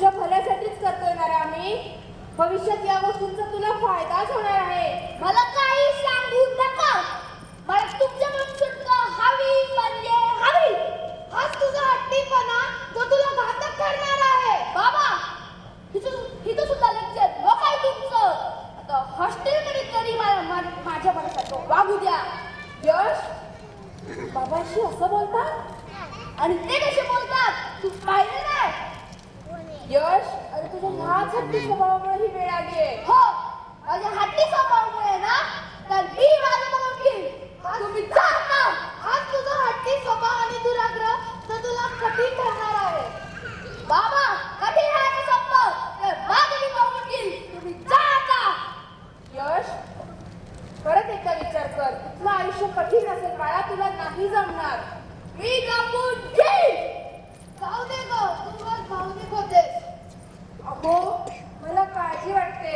तुझ्या भल्यासाठीच करतोय ना रे आम्ही. भविष्यात या गोष्टींचा तुला फायदाच होणार आहे. मला काही सांगू नका. मला तुमच्याकडून सुटका हवी म्हणजे हवी. हाच तुझा हट्टीपणा जो तुला घातक करणार आहे. बाबा हिथं सुद्धा लेक्चर नको आहे तुमचं. आता हॉस्टेलमध्ये तरी माझ्या बरोबर वागू द्या. यश बाबाशी असं बोलतात. आणि ते कसे बोलतात तू पाहिलं नाही. यश अरे तुझ्या ह्याच हट्टी स्वभावामुळे ही वेळ आली आहे. हो माझ्या हट्टी स्वभावामुळे ना तर मी माझं बघून घेईन. तुम्ही जा ना. हाच तुझा हट्टी स्वभाव आणि दुराग्रह तर तुला कठीण ठरणार आहे. बाबा कठीण राहायचं स्वप्न तर माझं मी बघून घेईन. तुम्ही जा आता. यश परत एकदा विचार कर. तुझं आयुष्य कठीण असेल बाळा. तुला नाही जमणार. मी जमून घेईन. जाऊ दे ग तू रोज भावनिक होतेस. अहो मला काळजी वाटते.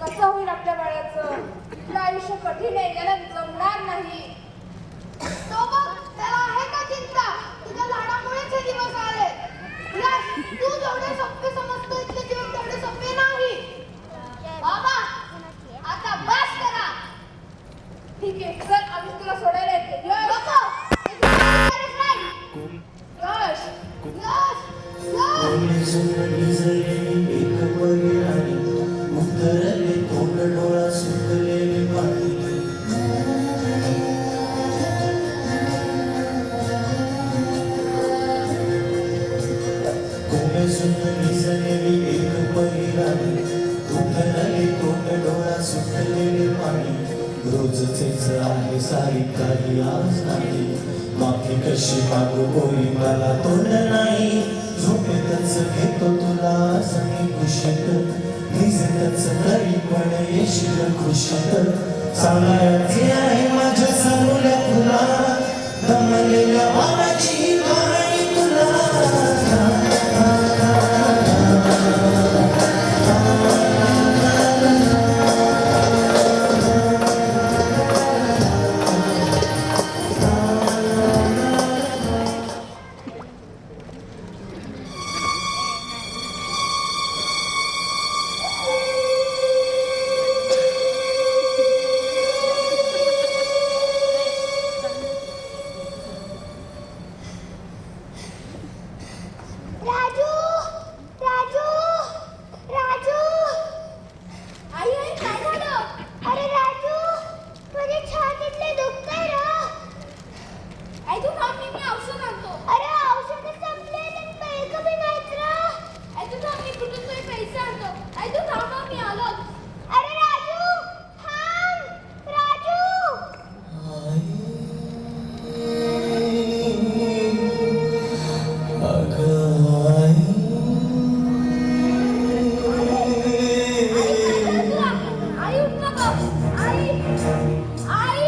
कसं होईल आपल्या बाळाचं. तुझं आयुष्य कठीण आहे. त्याला जमणार नाही. तो बघ त्याला आहे का चिंता. तुझ्या लाडामुळेच हे दिवस आले. तू जेवढे सोपे समजतो इतके जीवन तेवढे सोपे नाही. बाबा आता बस करा. ठीक आहे चल आम्ही तुला सोडायला येते. यश नको. हे तुला गरज नाही. यश यश यश रोजचेच आहे सारी काही आज नाही. माफी कशी मागू कोणी मला तोंड नाही. झोपेतच घेतो तुला सगळी खुशीत. भिजतच तरी पण येशील खुशीत. सांगायचे आहे माझ्या समोर तुला दमलेल्या बाबाची कहाणी तुला. राजू राजू राजू. आई आई काय झालं. अरे राजू तुझ्या छातीतले दुखतंय रे. आई तू थांब मी औषध आणतो. अरे औषध संपले तर पैसे बी नाहीत रे. आई तू थांब मी कुठून तरी पैसे आणतो. आई तू थांब मी आलो. अरे राजू थांब राजू. आई उठ नका. आई आई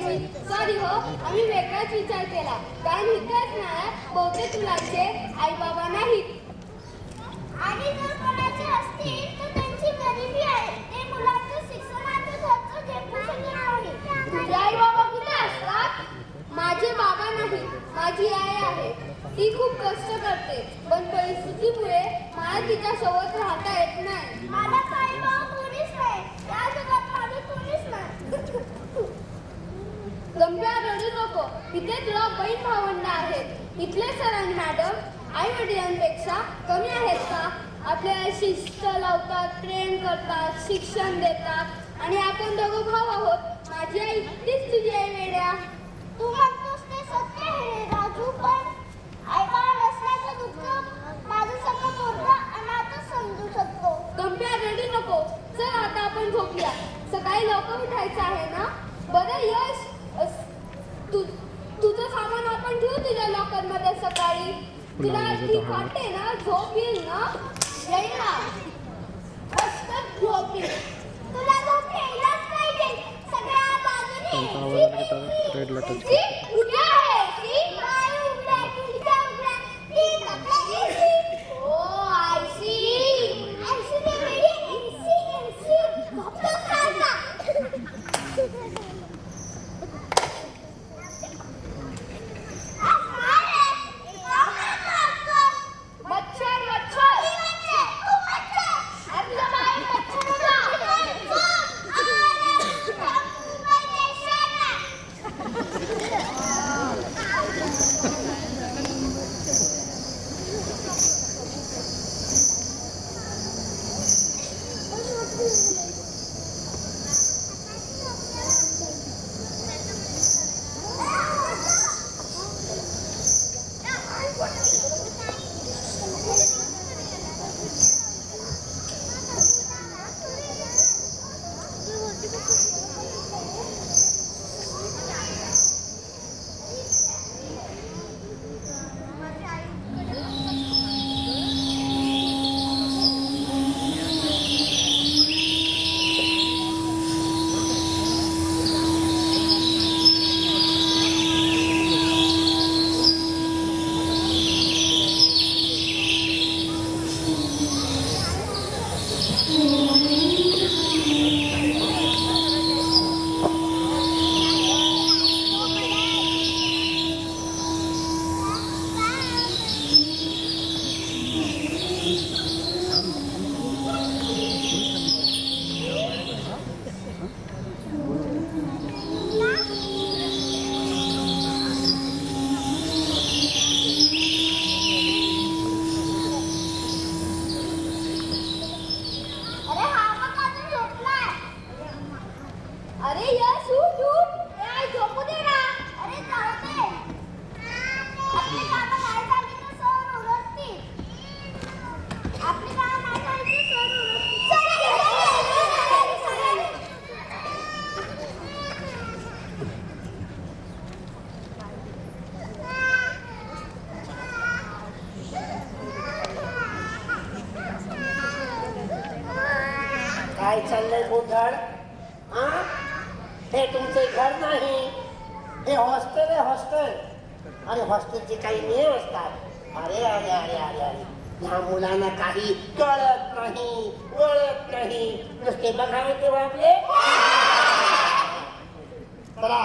मी सॉरी हो, आम्ही वेगळाच विचार केला. कारण इथेच नाही बहुतेक मुलांचे आई बाबा नाहीत. आणि जर कोणाचे असतील तर त्यांची गरिबी आहे. ते मुलांचं शिक्षणाचं खर्च झेपू शकत नाही. तुझे आई बाबा कुठे असतात? माझे बाबा नाही, माझी आई आहे. ती खूप कष्ट करते, पण परिस्थितीमुळे मला तिच्या सोबत राहता येत नाही. मला काही बाबा कोणीच नाही. या जगात माझं कोणीच नाही. गंभीर रडू नको. इथे तुला बहीण भावंड आहेत. इथले सर आणि मॅडम आई वडिलांपेक्षा कमी आहेत का? आपल्याला शिस्त लावतात, ट्रेन करतात, शिक्षण देतात आणि आपण दोघं भाऊ आहोत. माझी आई तीच तुझी आई वेड्या. तू म्हणतोस ते सत्य आहे राजू, पण आई बाबा नसल्याचं दुःख माझं सगळं पोरगा अनाथच समजू शकतो. गंभीर रडू नको. चल आता आपण झोपूया. सकाळी लवकर उठायचं आहे ना? बरं यश, तुझं सामान आपण ठेवू तुझ्या लॉकर मध्ये सकाळी. तुला ठीक वाटते ना? झोप येईल ना? येईल ना? मस्त झोप येईल. तुला झोप यायलाच पाहिजे. सगळ्या बाजूने उद्या आहे. Oh, I see. काय चाललंय गोंधळ? हे तुमचे घर नाही, हे हॉस्टेल आहे. हॉस्टेल आणि हॉस्टेलचे काही नियम असतात. अरे अरे अरे अरे अरे, ह्या मुलांना काही कळत नाही, वळत नाही. नुसते बघावे तेव्हा आपले. चला,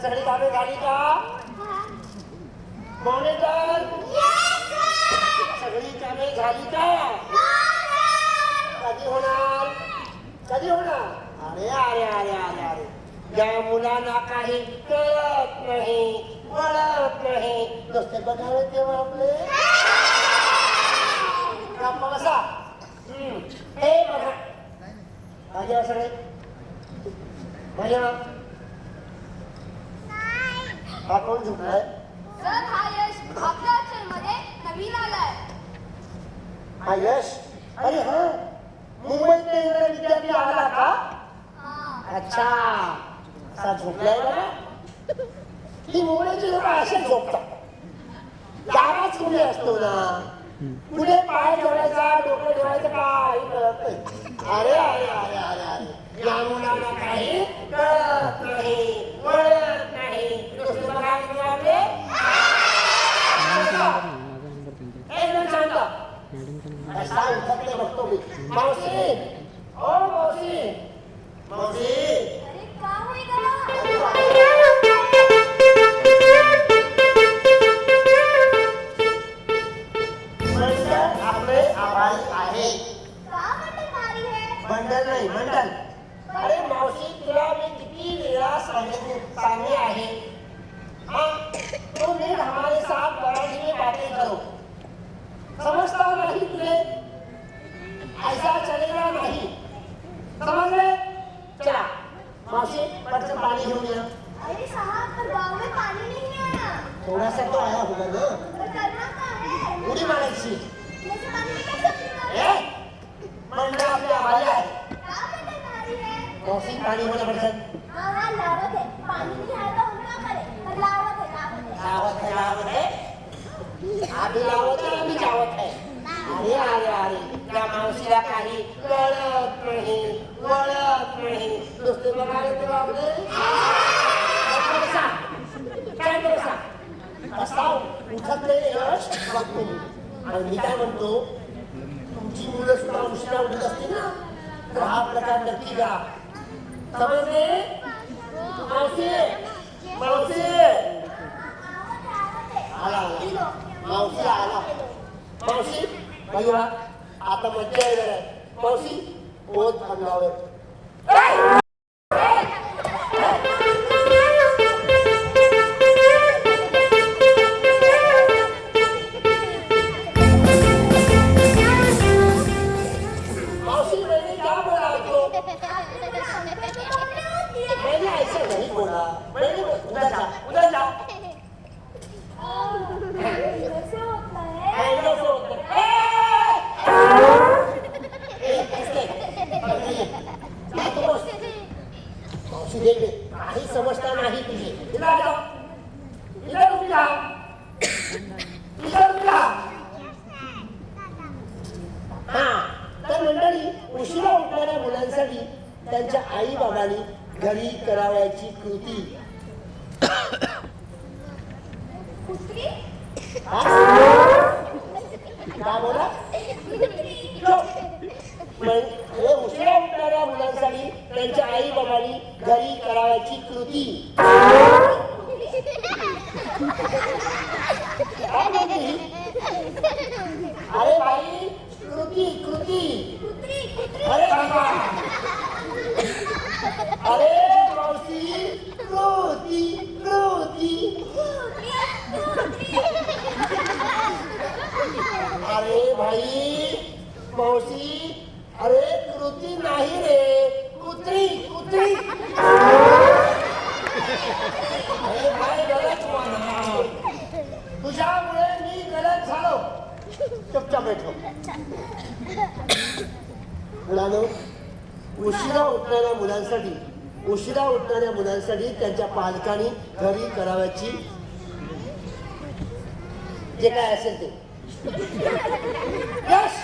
सगळी कामे झाली का? मॉनिटर, सगळी कामे झाली का? कधी होणार? कधी होणार? अरे अरे अरे अरे अरे, या मुलांना काही कळत नाही, वळत नाही. नुसते बघावे तेव्हा आपले. गप्पा बसा. हे बघा, माझ्या सगळे माझ्या हा कोण झुकलाय? सर, हा यश आपल्या हॉस्टेलमध्ये नवीन आलाय. हा यश? अरे हा, मुंबईत इंग्रज विद्यार्थी आला का? अच्छा, असा झोपलाय बघा. ही मुंबईची लोक असे झोपतात. जागाच कुठे असतो ना, पुढे पाय ठेवायचा, डोकं ठेवायचं काही कळत नाही. अरे अरे अरे अरे अरे, या मुलांना काही कळत नाही, वळत नाही नुसते बघायला तुम्ही आपले एकदम शांत कसा उठत नाही बघतो मी मावशी ओ मावशी मावशी अरे का होई गला मंडळ आपले आभारी आहे का म्हणते मारी है मंडळ नाही मंडळ अरे मावशी तुला मी किती वेळा सांगणे आहे हाँ तुम नीट हमारे साथ बराबरी में बातें करो समझता नहीं तुझे ऐसा चलेगा नहीं समझ में चला मावशी पटकन पानी घेऊन ये अरे साहब पर गांव में पानी नहीं है थोड़ा सा तो आया होगा ना पर करना क्या है उडी मारायची जैसे पानी में कैसे पीना ए मंडळ आपले आभारी आहे का म्हणते मारी है मावशी पाणी होणं पटकन हाँ लावत है पानी नहीं आया तो उनका करे पर लावत है लावत है आधी लावत आहे आम्ही जावत आहे अरे अरे अरे त्या मावशीला काही कळत नाही नुसते बघायला तुला आपले कसा उठत नाही यश बघतो मी आणि मी काय म्हणतो तुमची मुलं सुद्धा उशिरा उठत असतील ना तर हा प्रकार नक्की करा समजले मावशी मावशी आला मावशी आला मावशी बघा आता मज्जा येणार आहे मावशी बहुत थांबलावर मावशी मैंने क्या बोला आपको मैंने ऐसा नहीं बोला मैंने उधर जा कैसे होता है ऐसा होता है मावशी देख काही समजता नाही तुझी इधर जाओ इधर उभी राहा इधर उभी राहा हा तर मंडळी उशिरा उठणाऱ्या मुलांसाठी त्यांच्या आई बाबांनी घरी करावयाची कृती कुत्री हा? काय बोला हे उशिरा उठणाऱ्या मुलांसाठी त्यांच्या आई बाबांनी घरी करावयाची कृती काय म्हणते ही? अरे भाई कृती कृती अरे बाबा अरे मावशी कृती अरे भाई मावशी अरे कृती नाही रे कुत्री अरे भाई गलत हुआ तुझ्यामुळे मी गलत झालो चुपचाप बैठो मुलांनो उशिरा उठणाऱ्या मुलांसाठी त्यांच्या पालकांनी घरी करावयाची जे काय असेल ते यश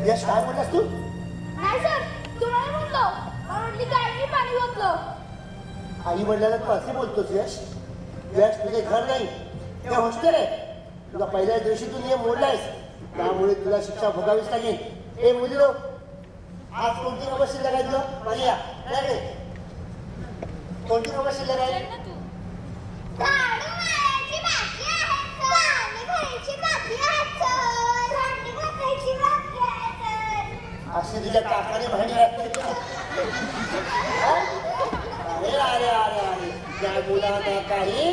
यश काय म्हणलास तू नाही सर तुम्हाला म्हणलो म्हटली गाडीने पाणी ओतलं आई वडिलांना तू असे बोलतोस यश तुझे घर नाही हे हॉस्टेल आहे तुला पहिल्या दिवशी तू नियम मोडलायस त्यामुळे तुला शिक्षा भोगावीच लागेल हे मुलीनो आज कोणती बाबा शिल्लक आहे तुला मारिया काय कोणती बाबा शिल्लक आहे झाडू मारायची बाकी आहे पाणी भरायची बाकी आहे सर भांडी घासायची बाकी आहे सर अशी तुझ्या काकाने भांडी घातली का? अरे अरे अरे अरे त्या मुलांना काही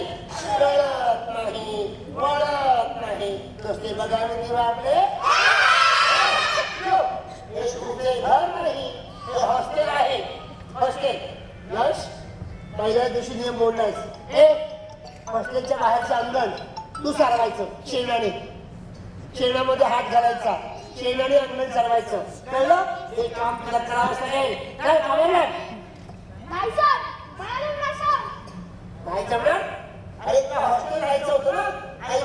कळत नाही वळत नाही नुसते बघावे किंवा आपले हे तुमचे घर नाही हे हॉस्टेल आहे हॉस्टेल यश पहिल्या दिवशी नियम मोडलायस हॉस्टेलच्या बाहेरचं अंगण तू सारवायचं शेणामध्ये हात घालायचा शेणाने अंगण सारवायचं कळलं हे काम तुला करावंच लागेल काय आवडलं नाही सर मला जमणार सर नाही जमणार अरे तुला हॉस्टेल राहायचं होतं ना आई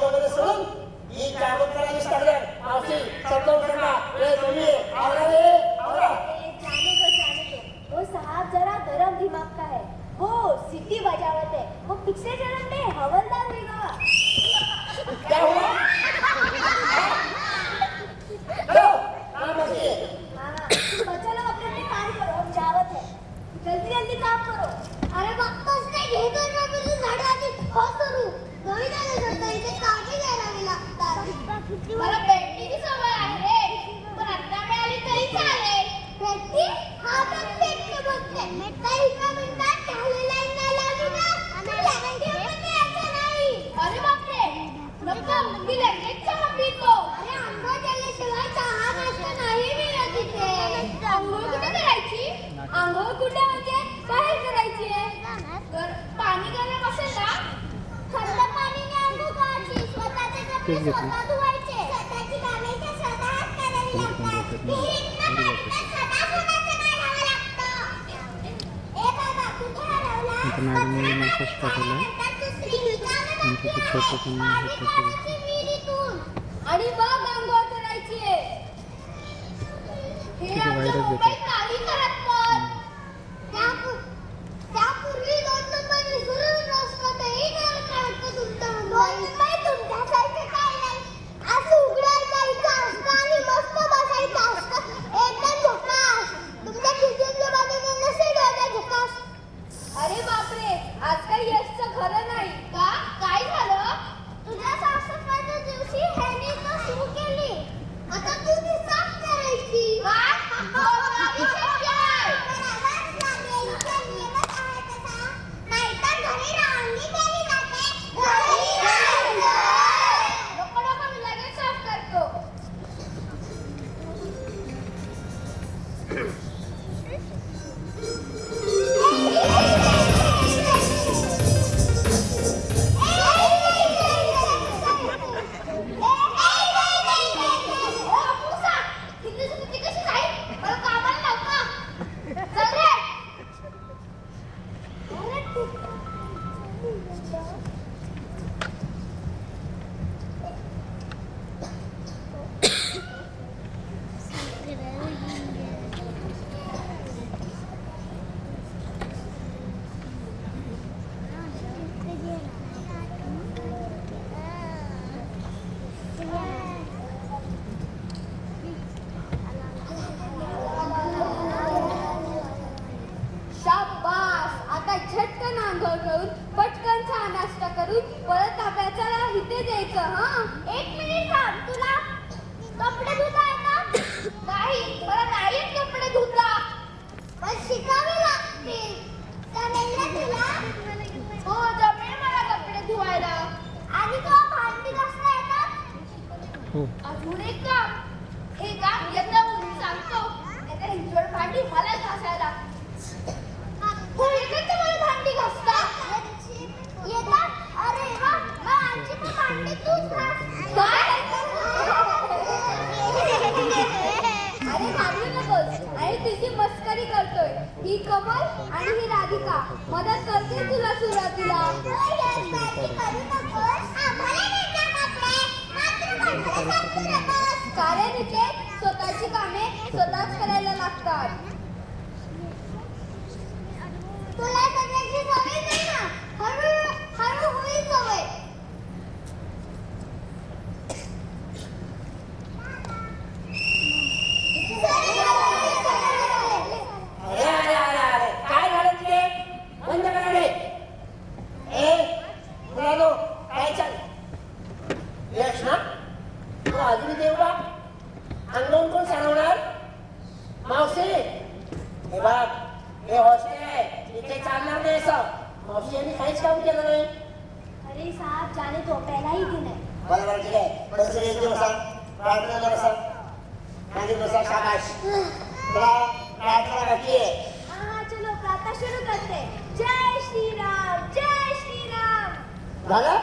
आंघोळ कुठे म्हणजे बाहेर करायची आहे. पाणी गरम असेल ना. थंड पाणीने आंघोळ करायची. स्वतःचे कपडे स्वतः धुवायचे. स्वतःची कामे स्वतःच करावी लागतात. विहिरीतनं पाणीपण स्वतः स्वतःचं काढावं लागतं. ए बाबा, कुठे हरवला? आणि मग आंघोळ करायची आहे. हे आमचं मुंबईत नाही करत पण. त्यापूर्वी 2 नंबर विसरून रस्त्यातही नाही काढतं तुमचं मुंबई तुमच्यासारखं काय नाही. असं उघड्यावर जायचं असतं आणि मस्त बसायचं असतं. एकदम झकास. तुमच्या खिडकीतल्या बाजूने नसेल एवढा झकास. अरे बापरे, आज काही यशचं खरं नाही का. काय झालं. तुझ्या साफसफाईच्या दिवशी ह्याने तर सुरू केली. आता तू ती साफ करायची. नाहीतर घरी रांगणी केली जाते. नको नको, मी लगेच साफ करतो. शाबास. आता झटकन आंघोळ करून पटकन चहा नाश्ता करून परत ताब्याचा इथे द्यायचं. हा, 1 मिनिट थांब. तुला कपडे धुता येतात? नाही, मला नाहीत कपडे धुता. पण शिकावे लागतील. जमेल ना तुला? हो, जमेल मला कपडे धुवायला. आणि तुला भांडी घासता येतात? अजून एक काम. हे काम एकदा मी सांगतो. नाहीतर हिंजवड भांडी मला घासायला. हो, येतात का मला भांडी घासता. येतात? अरे वा, मग आजची पण भांडी तूच घास. काय? अरे मारू नकोस. आणि तुझी मस्करी करतोय. ही कमल आणि ही राधिका मदत करते तुला सुरुवातीला. करू नकोस. आम्हाला देता कपडे. मात्र भांडे साफ करू नकोस. कारण इथे स्वतःची कामे स्वतःच करायला लागतात. तुला सगळ्याची सवय नाही ना. हळू होईल सवय. अरे अरे अरे अरे, काय झालं तिथे. बंद करा रे. मुलांनो, काय चाल. यश ना, तू अजून देऊ का. अंगण कोण सांगणार. मावशी, हे बघ, हे हॉस्टेल आहे. इथे चालणार नाही असं. मावशी यांनी काहीच काम केलं नाही. अरे साहब, जाने झोपायलाही दिलंय. बरोबर, ठीक आहे. बस इथे बसा. प्रार्थनेला बसा. माझी बसा. शाबाश. तुला प्रार्थना बाकी आहे. हा, चलो प्रार्थना सुरू करते. जय श्रीराम, जय श्रीराम. झालं.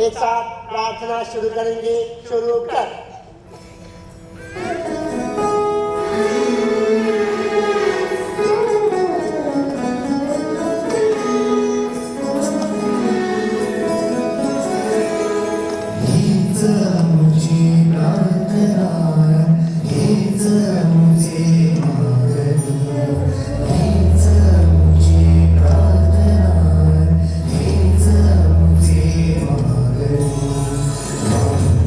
एक साथ प्रार्थना शुरू करेंगे. शुरू कर. हीच आमची प्रार्थना, हीच आमची मागणी, हीच आमची प्रार्थना, हीच आमची मागणी.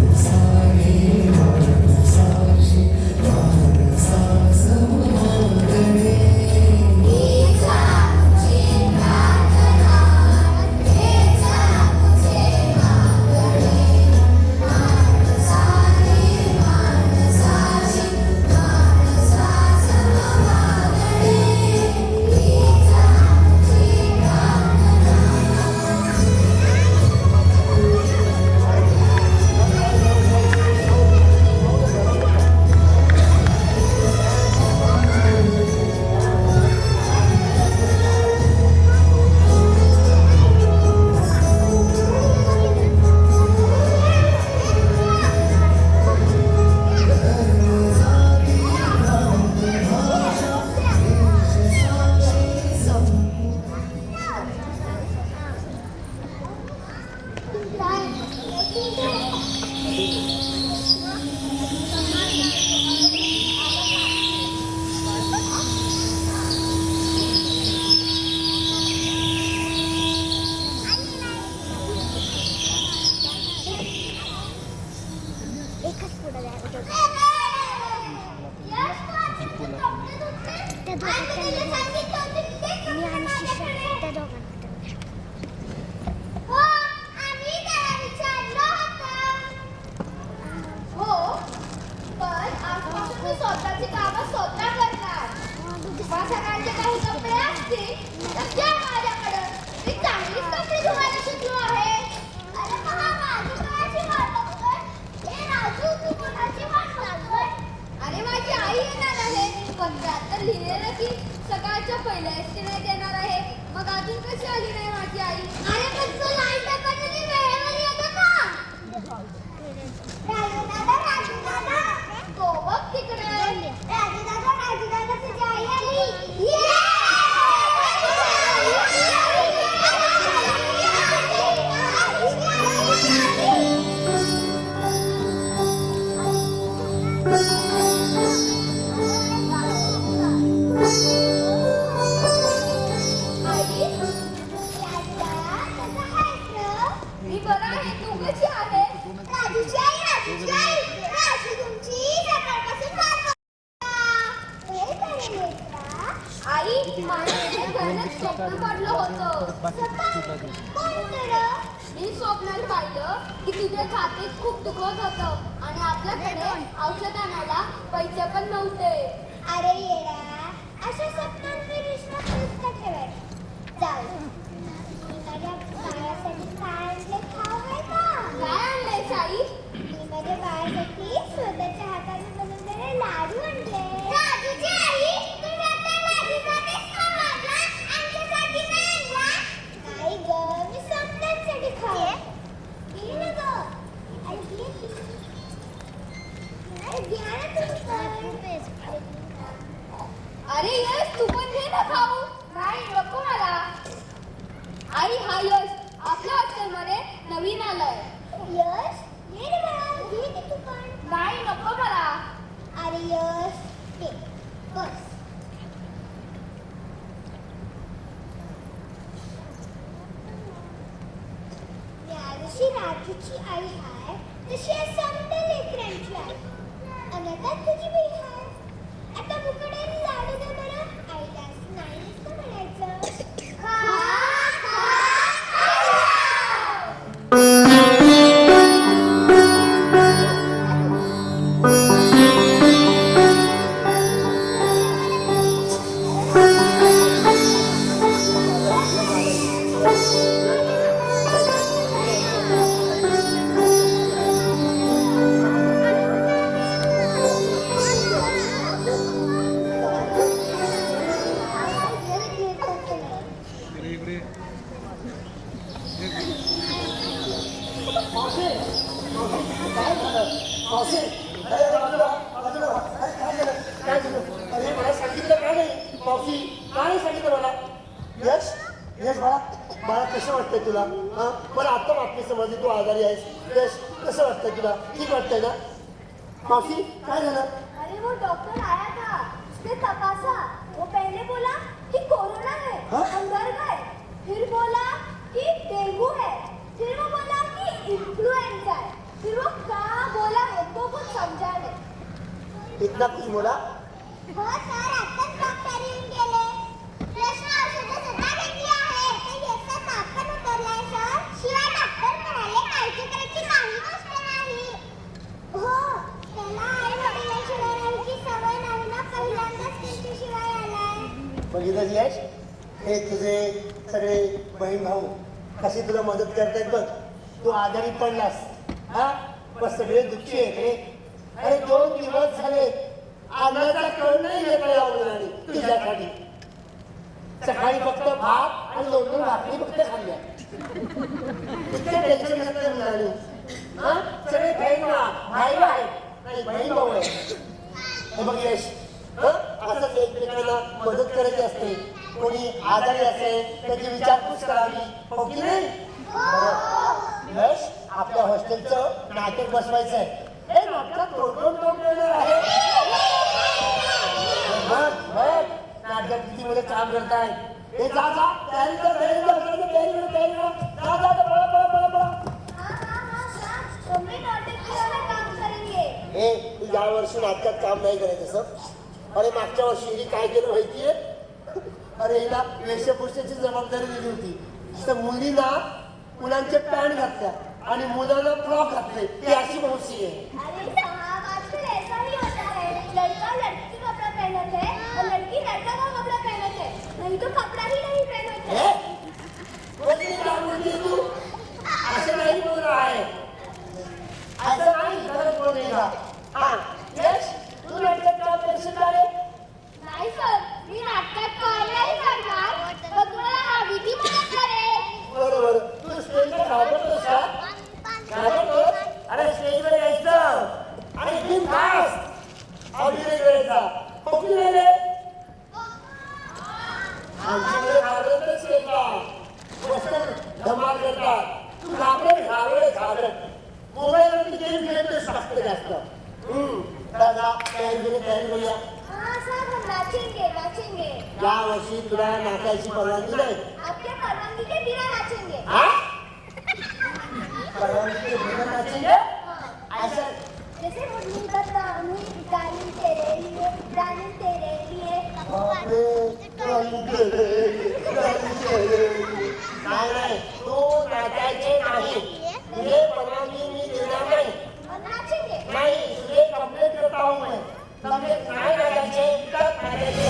माणसाने एकच पुढं द्यायला त्या मी आणि शिष्य त्या दोघांना हो आम्ही त्याला विचारलं होतं. हो पण आजपासून मी स्वतःची कामं स्वतः करणार. सगळ्यांचे काही कपडे असतील तर द्या माझ्याकडं. मी चांगलीच कपडे धुवायला शिकलो आहे. अरे पहा माझी कोणाची वाट बघतोय? ए राजू तू कोणाची वाट बघतोय? अरे माझी आई येणार आहे. पत्रात तर लिहिलेलं की सकाळच्या पहिल्या एसटीने येणार आहे. मग अजून कशी आली नाही माझी आई? अरे पण तू लाईन टाकण्याची वेळेवर येतो का? राजू दादा तो बघ तिकडे. राजू दादा तुझी आई आली. मी बरं आहे. तू कशी आहे? राजूची आई राजू तुमची सकाळपासून वाट बघते. हे काय लेकरा? आई माझ्या घरात स्वप्न पडलं होतं. कोणतं? मी स्वप्नात पाहिलं की तुझ्या छातीत खूप दुखत होतं आणि आपल्याकडे औषध आणायला पैसे पण नव्हते. अरे येडा, अशा स्वप्नांवर विश्वास नसता ठेवायचा. जाऊ मी माझ्या बाळासाठी काय आणले ठाव आहे का? काय आणलंय आई? मी माझ्या बाळासाठी स्वतःच्या हाताने बनवलेले लाडू आणले. राजूची आई, तुम्ही आता माझ्यासाठीच खाऊ आणला, आमच्यासाठी नाही आणला? नाही ग, मी स्वप्नांसाठी खाऊ. घे ना ग. आई घे की. अरे घ्या ना तुम्ही पण. अरे यश तू पण घे ना खाऊ. नाही नको मला. आई हा यश आपल्या हॉस्टेलमध्ये नवीन आलाय. यश, ये रे बाळा, घे की तू पण. नाही नको मला. अरे यश, घे, बस. यावर्षी राजूची आई आहे तशी आज समजा लेकरांची आई. आणि आता तुझी बहीण आहे. आता मुकडे लाडू दे बरं. आईला असं नाही नुसतं म्हणायचं. खा, खा, मावशी, काय झालं? मावशी, अरे बाजूला, बाजूला व्हा. अरे काय झालं? काय झालं? अरे मला सांगितलं का नाही? मावशी, का नाही सांगितलं मला? यश, यश बाळा, बाळा कसं वाटतंय तुला? हा? मला आता बातमी समजली तू आजारी आहेस. यश, कसं वाटतंय तुला? ठीक वाटतंय ना? मावशी, काय झालं? अरे वो डॉक्टर आया था. उसने तपासा. वो पहले बोला कि कोरोना है. हाँ? अंदर गए. फिर बोला कि डेंगू है. फिर वो बोला कि इन्फ्लुएंजा है. फिर वो क्या बोला है तो कुछ समझा नहीं. इतना कुछ बोला? हो सर, आत्ताच डॉक्टर येऊन गेले. प्रश्न औषधं सुद्धा घेतली आहे. ते याचा ताप पण उतरलाय सर. शिवाय डॉक्टर म्हणाले काळजी करायची काही गोष्ट नाही. हो, त्याला आई वडिलांशिवाय राहायची सवय नाही ना, पहिल्यांदाच त्यांच्याशिवाय आलाय. बघितलं यश, हे तुझे सगळे बहीण भाऊ कशी तुला मदत करतायत बघ. तू आजारी पडलास, हा पण सगळे दुःखी आहेत रे. अरे 2 दिवस झाले अन्नाचा कण नाही येतोय औषधाने तुझ्यासाठी. सकाळी फक्त भात आणि 2 भाकरी फक्त खाल्ल्या. इतकं टेन्शन घेतलं मुलांनी. हा सगळे बहीण भाई आहेत, नाही बहीण भाऊ आहे. हे बघ यश, असंच एकमेकांना मदत करायची असते. कोणी आजारी असेल त्याची विचारपूस करावी, हो की नाही? यश, आपल्या हॉस्टेलचं नाटक बसवायचं आहे. हे नाटकात कोण येणार आहे? बघ नाटकात किती मुलं काम करतायत. हे जा जा, तयारी कर, तयारी कर, तयारी कर, तयारी कर. जा जा, पळा पळा पळा पळा. हाँ, हम भी नाटक की वाला काम करेंगे. हे तू या वर्षी नाटकात काम नाही करायचं सर. अरे मागच्या वर्षी हिने काय केलं माहितीये? अरे हिला वेशभूषेची जबाबदारी दिली होती. तर मुलींना मुलांचे पॅन्ट घातल्या आणि मुलांना फ्रॉक घातले. ही अशी मावशी आहे. अरे साहब आजकल ऐसा ही होता है, लड़का लड़की का कपड़ा पहनते हैं और लड़की लड़का का कपड़ा पहनते हैं, नहीं तो कपड़ा ही नहीं पहनते. हे? वही क्या बोलती तू? असं नाही बोल रहा है. असं नाही गलत बोल रही का? हाँ यश तू नाटकात काम करशील का रे? नाही सर, मी नाटकात काम नाही करणार, पण तुम्हाला विधी मदत करेल. बरोबर. तू स्टेजवर घाबरतोस का? घाबरतोस? अरे स्टेजवर यायचं आणि बिनधास्त अभिनय करायचा. हो की नाही रे? आमच्याकडे घाबरतच नाही का? मस्त धमाल करतात. तू घाबरत. मोबाईलवरती गेम खेळतोस जास्त. दादा तयारी करूया. हाँ सर, हम नाचेंगे. या वर्षी तुला नाचायची परवानगी नाही. आपके परवानगी के बिना नाचेंगे. हा? परवानगी के बिना नाचेंगे? हाँ. असं जैसे मुरली बता गाली तेरे लिए, गाली तेरे लिए. नाही तू नाचायचे नाही. तुझे परवानगी मी देणार नाही. और नाचेंगे. नाही तुझे कंप्लेंट करता हूँ मैं. कंप्लेंट नाही नाचायचे तर नाचायचे.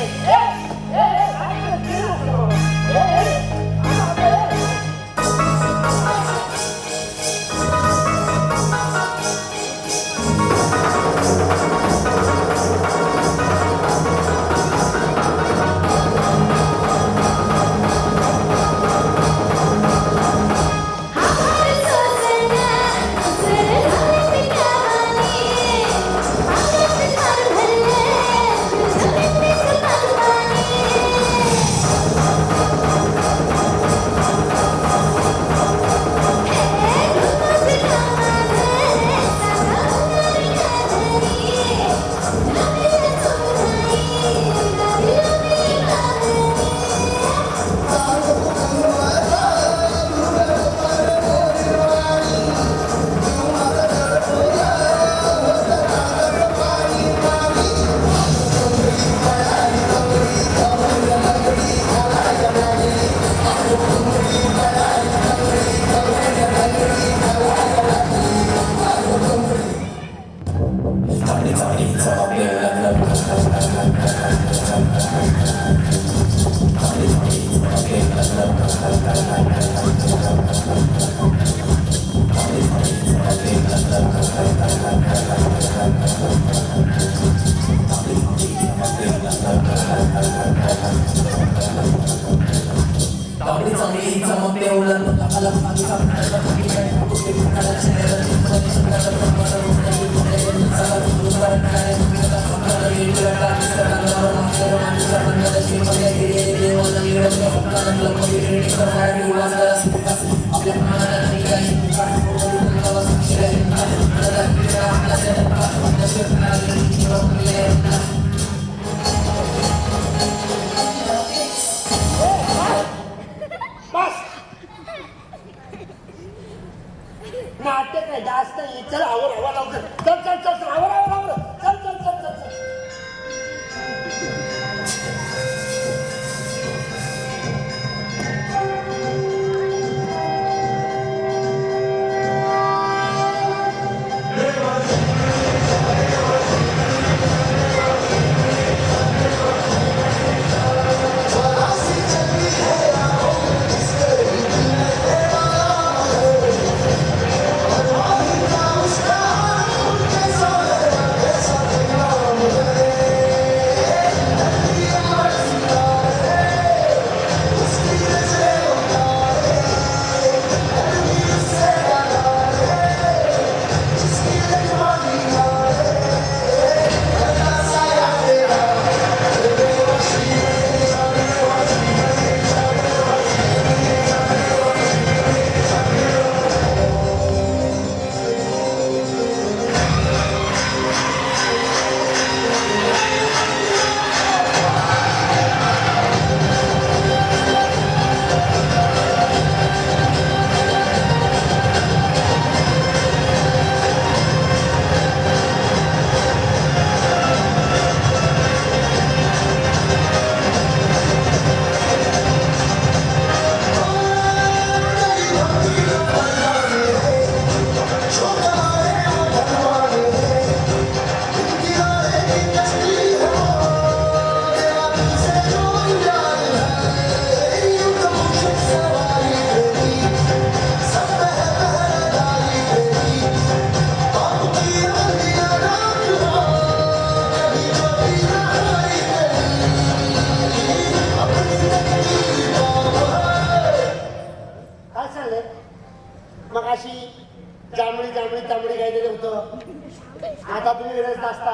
नाटक आहे जास्त नाही. चल आवर लवकर. चल आवर. चल.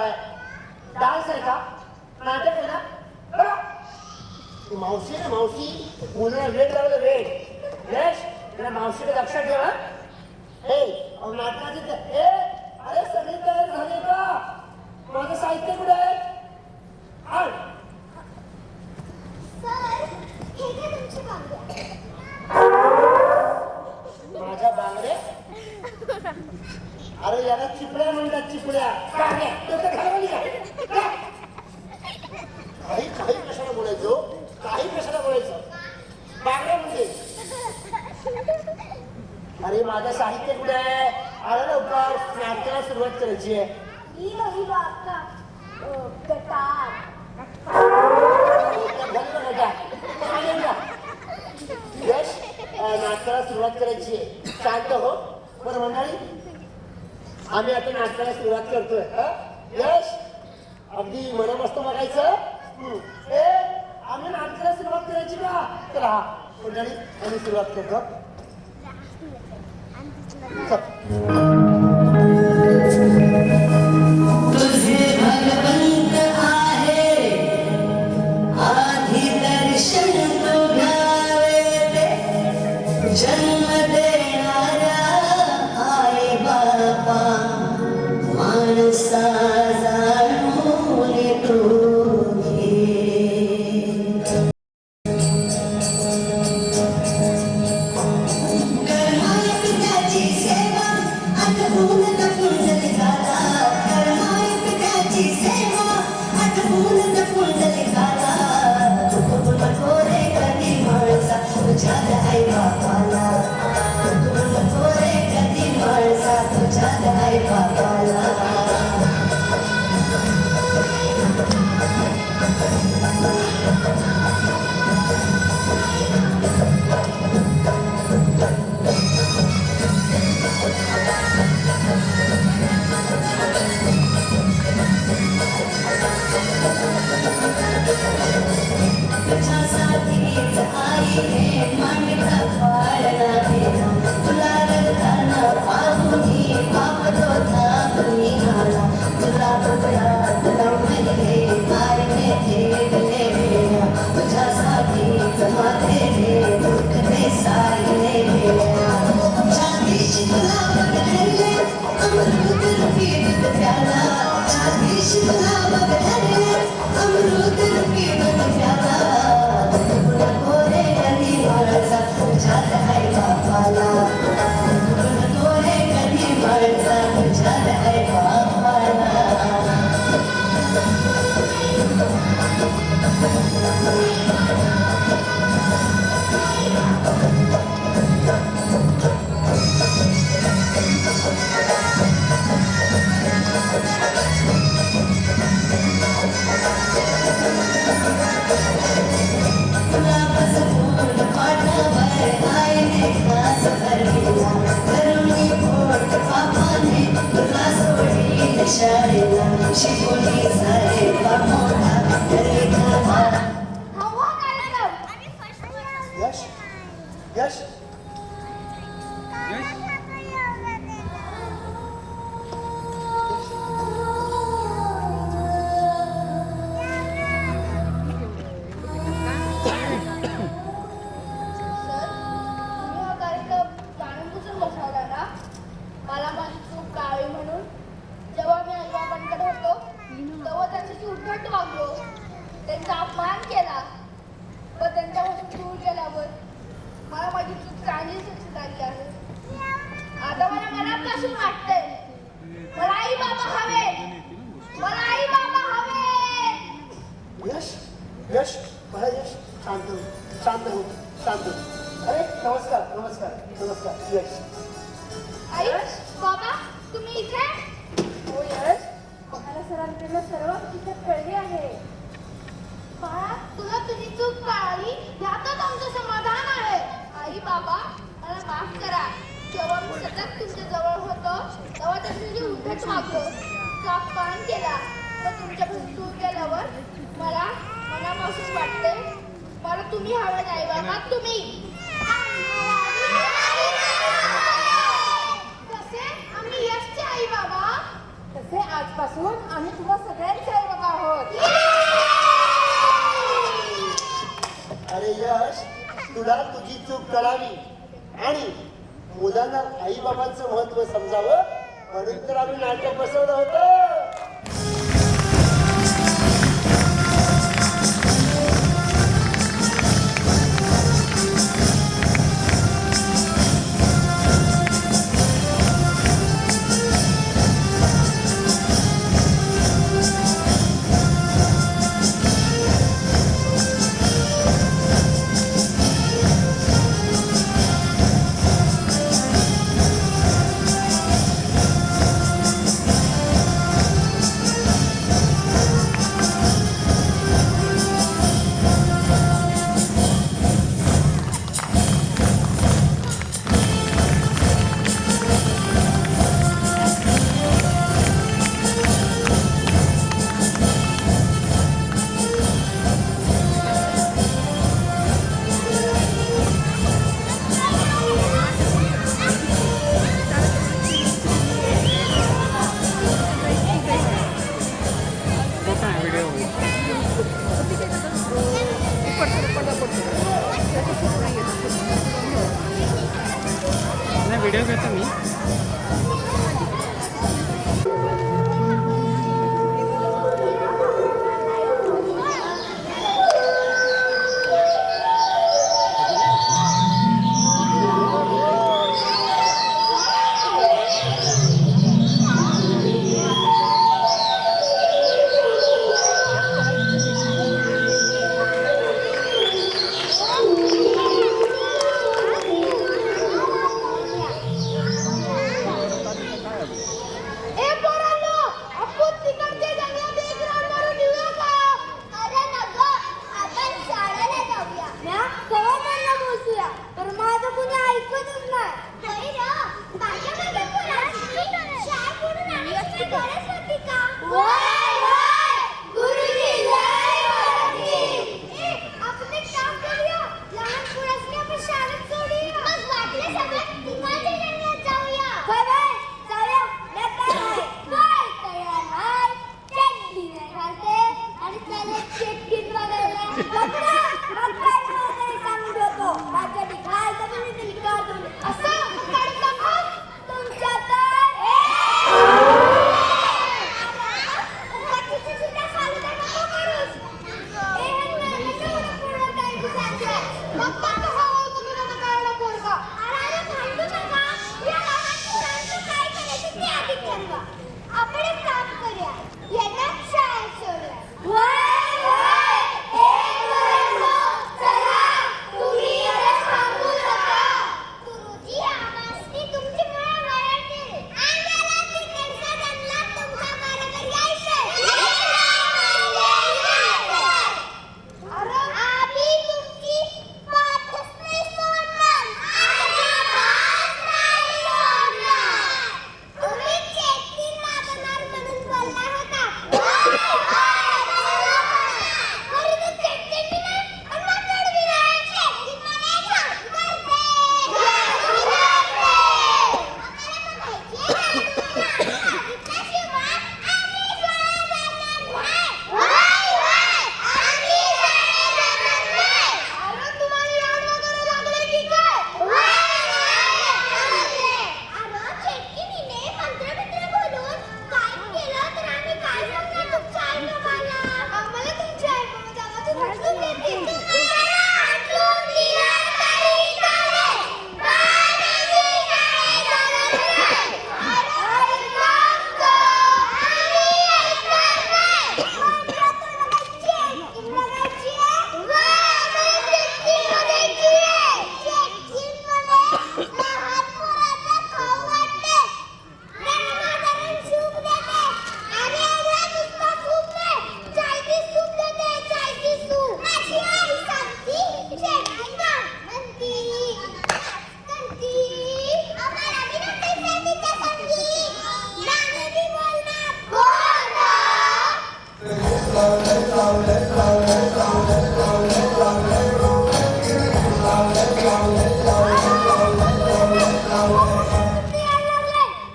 काय डान्स आहे का नाटक आहे ना बघा ती मावशी ना मावशी मुलाला वेळ लावलं वेळ यश त्याला मावशीकडे लक्षात ठेवा हे नाटकाचे अरे सगळे तयार झाले का माझं साहित्य कुठे आहे आण सर हे काय तुमची बांगड्या माझ्या बांगड्या अरे याला चिपड्या म्हणतात चिपड्या बांगड्या डोक्यात घालवली का? काही काही कशाला बोलायचं काही कशाला बोलायचं बांगड्या म्हणजे अरे माझं साहित्य कुठे आहे अरे लवकर नाटकाला सुरुवात करायची आहे ही रहिलो अक्का गटार यश नाटकाला सुरुवात करायची आहे शांत हो बरं मंडळी आम्ही आता नाटकाला सुरुवात करतोय यश अगदी मनमस्त बघायचं आम्ही नाटकाला सुरुवात करायची का तर हा मंडळी आम्ही सुरुवात करतो तुझे भगवंत आहे आधी दर्शन तो घ्यावे ते जन्म देणारा आई बापा माणसा जाणून तू घे करमाय पित्याची सेवा आठवून पुंडल झाला करमाय पित्याची सेवा आठवून पुंडल झाला तुकून नको रे कधी माणसा तुझ्या आई बापाला तुकून नको रे कधी माणसा तुझ्या आई बापाला तुझ्यासाठीच आईने मांडीचा पाळणा दिला तुला रडताना पाहुणी बाप तो थांबून निघाला तुला बघात रमले आईने ठेवले वेळा तुझ्यासाठीच मातेने दुखले सारले वेळा छातीशी तुला बघले अमृत रूपी दूध प्याला छातीशी तुला बघले अमृत रूपी दूध प्याला गोरे कधी माणसा तुझ्या आई बापाला गोरे कधी माणसा तुझ्या आई बापाला तुला बसवून पाठावर आईने घास भरविला करुणी पोट पापाने तुला सोडील शाळेला शिकवली सारे मोठा तरी घाला हवा कार्यक्रम यश यश सर तुम्ही हा कार्यक्रम जाणून बुजून बसवला ना मला माझी चूक कळावी म्हणून जेव्हा मी आईबाबांकडे होतो तेव्हा त्यांच्याशी उद्धट वागलो त्यांचा अपमान केला व त्यांच्यापासून दूर गेल्यावर मला माझी चूक चांगली शिक्षित आली आहे आता मला मनापासून वाटतंय मला आई बाबा हवे मला आई बाबा हवे यश यश बघा यश शांत हो शांत हो शांत हो अरे नमस्कार नमस्कार नमस्कार यश आई बाबा तुम्ही इथे हो यश मला सरांकडनं सर्व हकीकत कळली आहे बाळा तुला तुझी चूक कळाली यातच आमचं समाधान आहे आई बाबा मला माफ करा जेव्हा मी सतत तुमच्या जवळ होतो तेव्हा त्यांनी उद्धट वागलो अपमान केला व तुमच्यापासून दूर गेल्यावर मला मनापासून वाटते मला तुम्ही हवे नाही बाबा तुम्ही कसे आम्ही यशचे आई बाबा तसे आजपासून आम्ही तुला सगळ्यांचे आई बाबा आहोत. अरे यश, तुला तुझी चूक कळावी आणि मुलांना आई बाबांचं महत्व समजावं म्हणून तर आम्ही नाटक बसवलं होतं. व्हिडिओ घेतो मी.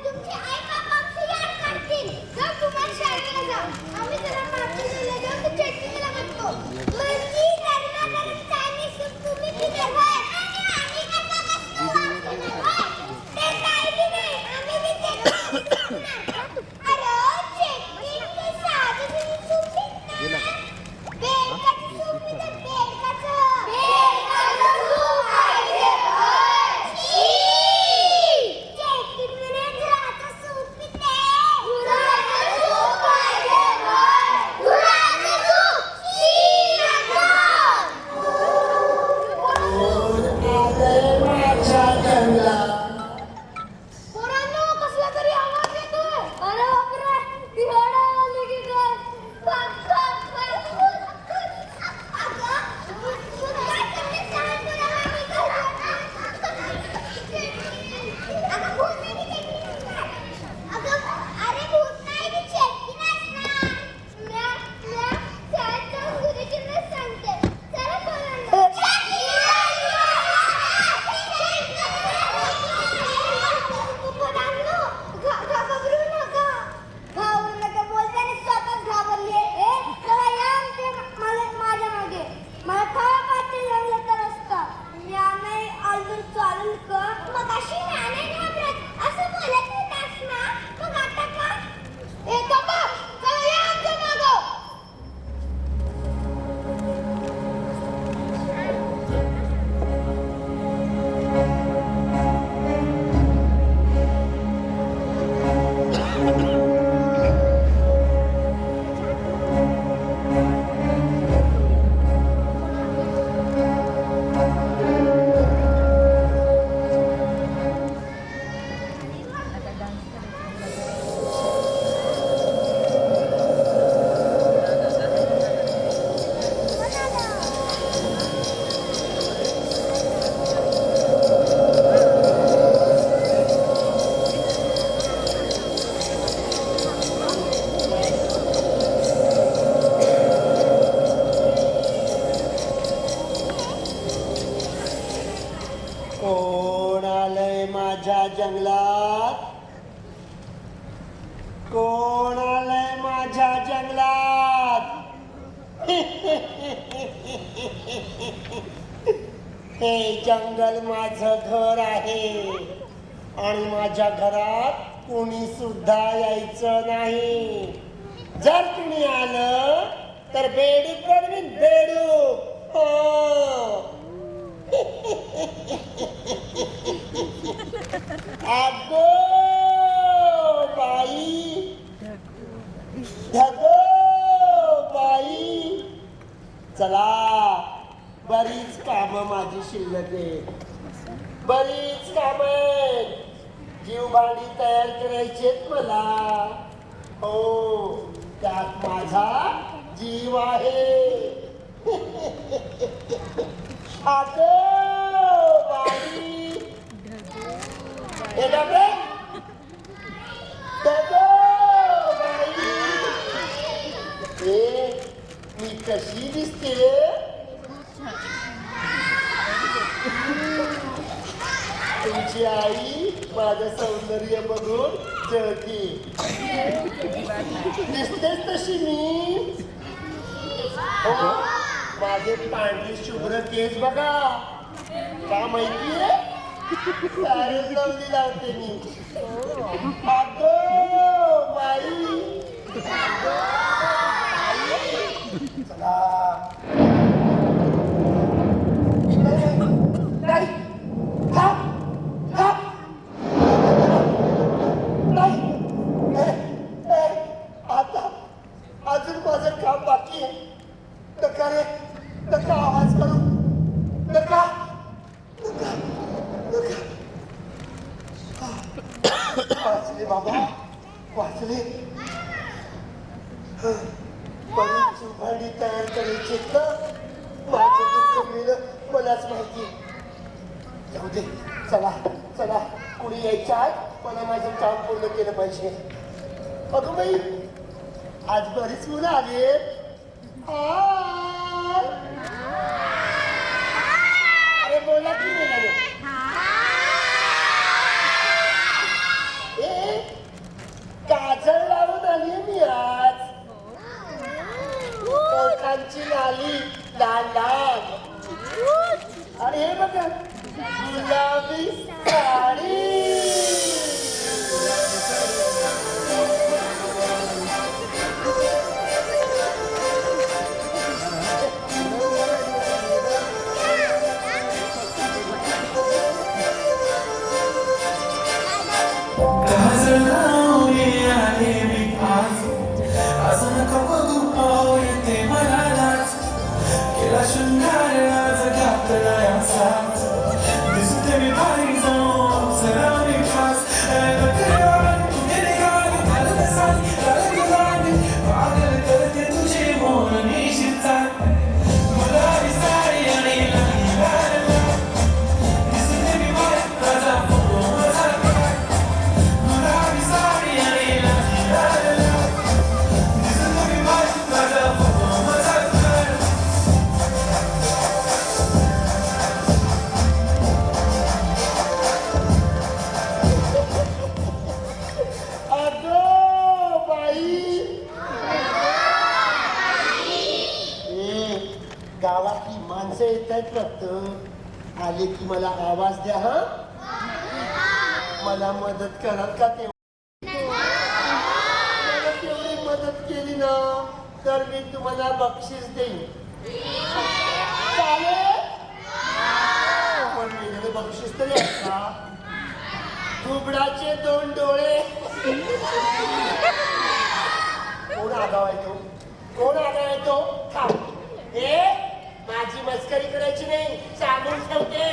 तुमची आई बाबा आमची याद करतील. जर तुम्हाला शाळेला जा. करतो म्हणजे धर्माकरिताने सुख तुम्ही दिलं होय आणि आम्ही कशापासून वाचलो होय ते काही बी नाही आम्ही बी ते अरे चेकिंग साधी बिधी सुखीत नाही बेडकाची सुख बी तर बेडकाचं सुख पाहिजे होय चेकिंग म्हणे घराचं सुख बी ते घराचं सुख पाहिजे होय घराचं सुख माझ्या जंगलात पोरांनो कसला तरी आवाज येतोय अरे बापरे ती हडा आली की काय अरे भूत नाही ती चेटकी नसणार सांगते चला पोरांनो पोरांनो घाबरू नका बोलताना स्वतःच घाबरले चला या माझ्या मागे मला काय पाहते लागलं तर रस्ता नाही अजून चालू का मग अशी नाही घाबरत असं बोलत होतास ना मग आता का चला या आमच्या मागं कोण आलंय माझ्या जंगलात कोण आलंय माझ्या जंगलात हे जंगल माझं घर आहे आणि माझ्या घरात कोणी सुद्धा यायचं नाही जर तुम्ही आलं तर बेडूक बनवीन बेडूक अगो बाई धगो बाई चला बरीच कामं माझी शिल्लक आहेत बरीच कामं आहेत जीव भांडी तयार करायचेत मला हो त्यात माझा जीव आहे अगो बाई हे डबे डबो बाई हे मी कशी दिसते तुमची आई माझं सौंदर्य बघून जळती दिसतेच तशी मी हो माझे पांढरी शुभ्र केस बघा का माहितीये सारे जवळी लावते मी अगो बाई चला नाही थांब थांब नाही आता अजून माझं काम बाकी आहे नका रे नका आवाज करू नका वाचले बाबा वाचले बरीच भांडी तयार करायची ना माझं दुःख मिळलं मलाच माहिती जाऊ दे चला चला कुणी यायच्या आत मला माझं काम पूर्ण केलं पाहिजे अगं बाई आज बरीच मुलं आली अरे बोला की नाही काजळ लावून आली मी आज नखांची लाली लाल लाल. आणि हे बघा गुलाबी साडी. गावातली माणसं येत आहेत फक्त. आले की मला आवाज द्या. हा मला मदत कराल का? तेवढी मदत केली ना तर मी तुम्हाला बक्षीस देईन. चालेल? पण वेगळे बक्षीस तरी आहे का? घुबडाचे 2 डोळे. कोण आगाव आहे तो? कोण आगाव आहे तो? थांब. हे माझी मस्करी करायची नाही. सांगून ठेवते.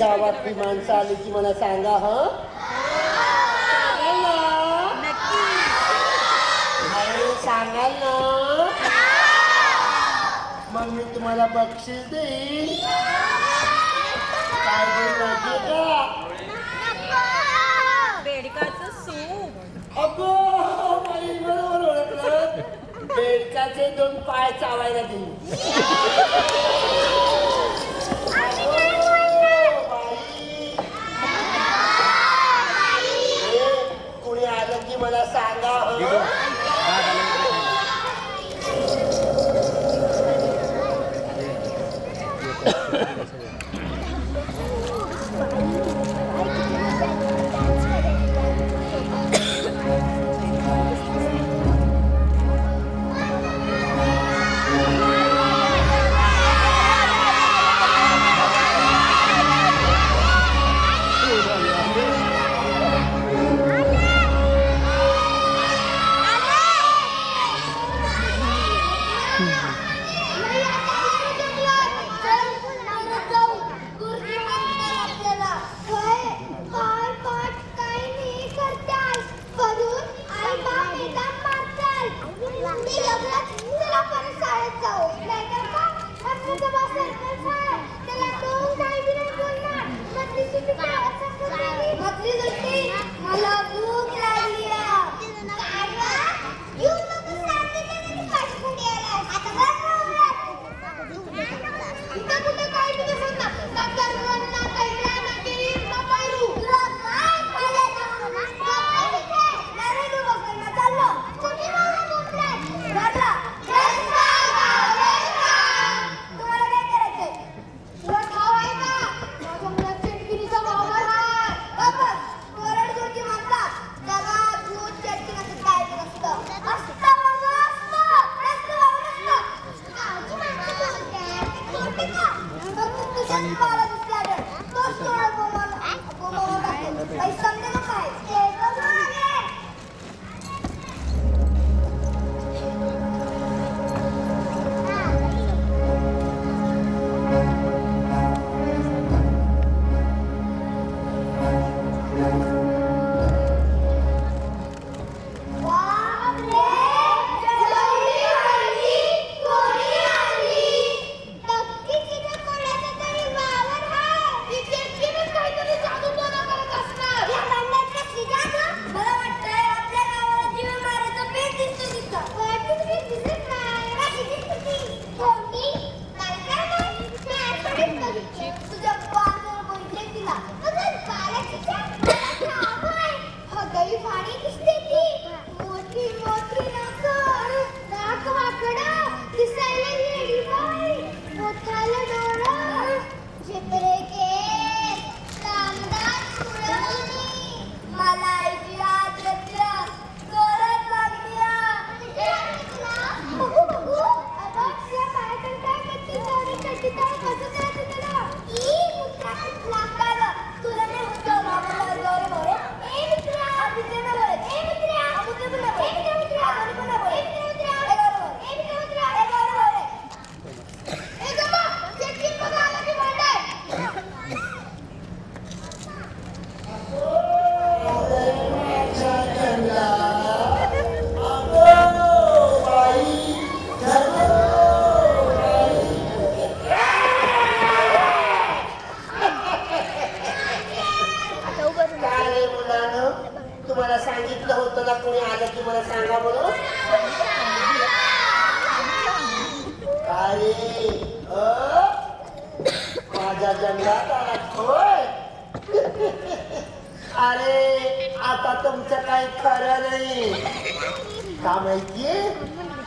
गावातली माणसं आली की मला सांगा. सांगाल ना? मग मी तुम्हाला बक्षीस देईन. काय माहितीये का? बेडकाचं सूप. अगो बाई, बरोबर ओळखलं. बेडकाचे 2 पाय चावायला देईन. कोणी आलं की मला सांगा. घरात आलात होय? अरे आता तुमचं काही खरं नाही. का माहितीये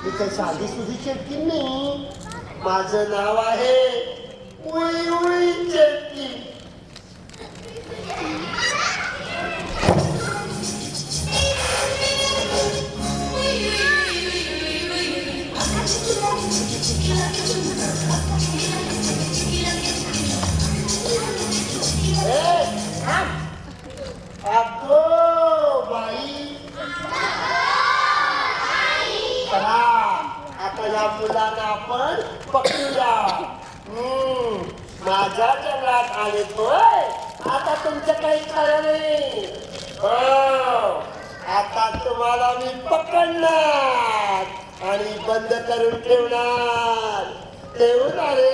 मी काही साधी सुधी शेतकी नाही. माझं नाव आहे उई उई शेतकी. अगो बाई, चला आता या मुलांना आपण पकडूया. माझ्या जंगलात आले होय. आता तुमचं काही खरं नाही. हो, आता तुम्हाला मी पकडणार आणि बंद करून ठेवणार. ठेवून आले.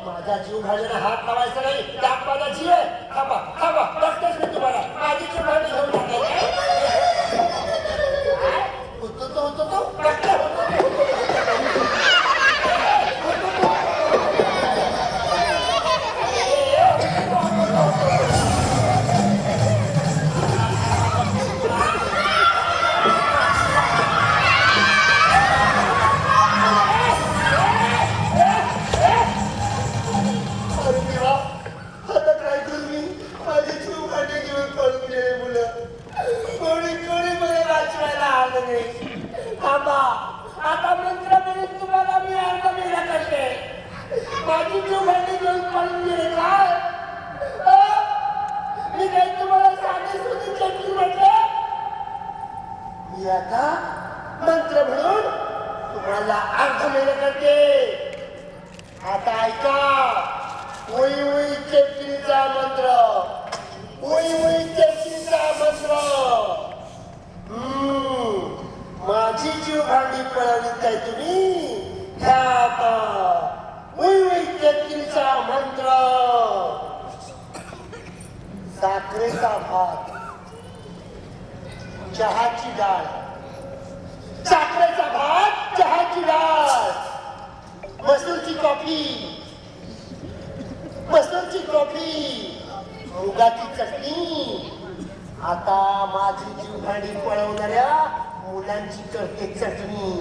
माझा जीव घालण्याला हात लावायचा नाही. त्या पदाची आहे. थांबा थांबा, बघतेच मी तुम्हाला. माझी जीव घालणी घेऊन टाकायची. होतो तो होतो तो बघते होतो. आता मंत्र म्हणून तुम्हाला मी अर्थ मिळला करते. माझी जीवघाणी घेऊन पळून गेले काय? मी काही तुम्हाला साधी सुधी चटणी म्हटले. मी आता मंत्र म्हणून तुम्हाला अर्थ मिळला करते. आता ऐका, उई उई चटणीचा मंत्र. उई उई चटणीचा मंत्र. माझी जीव भांडी पळवली काय तुम्ही? घ्या आता उई उई चटणीचा मंत्र. साखरेचा भात, चहाची डाळ. साखरेचा भात, चहाची डाळ. मसूरची कॉफी, मसूरची कॉफी. मुगाची चटणी. आता माझी जीव भांडी पळवणाऱ्या मुलांची करते चटणी.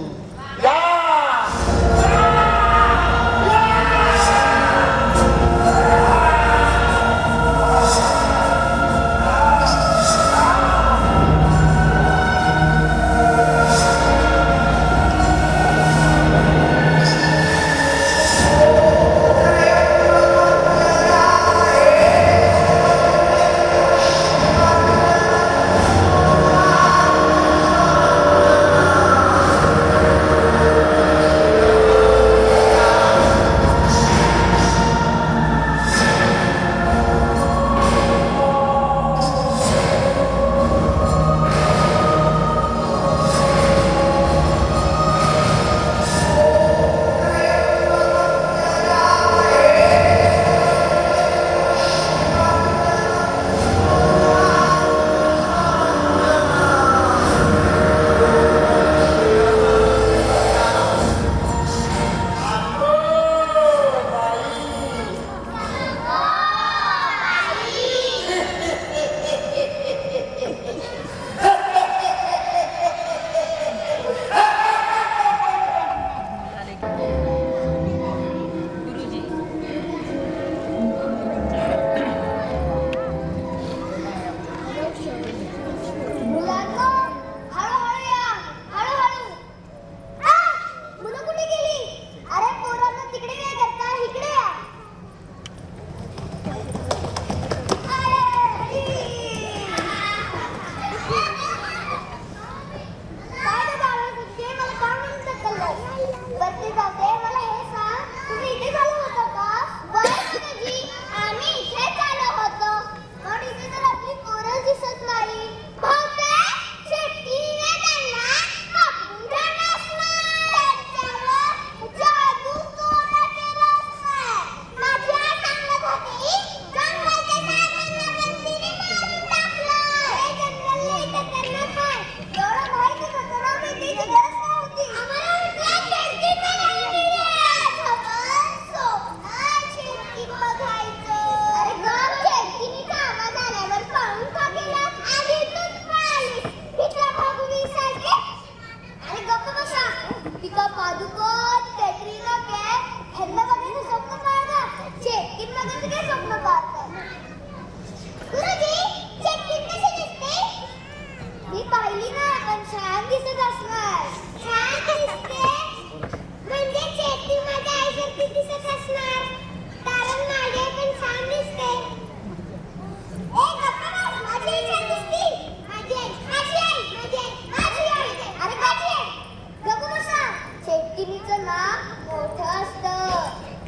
शकिनीचं नाक मोठं असतं,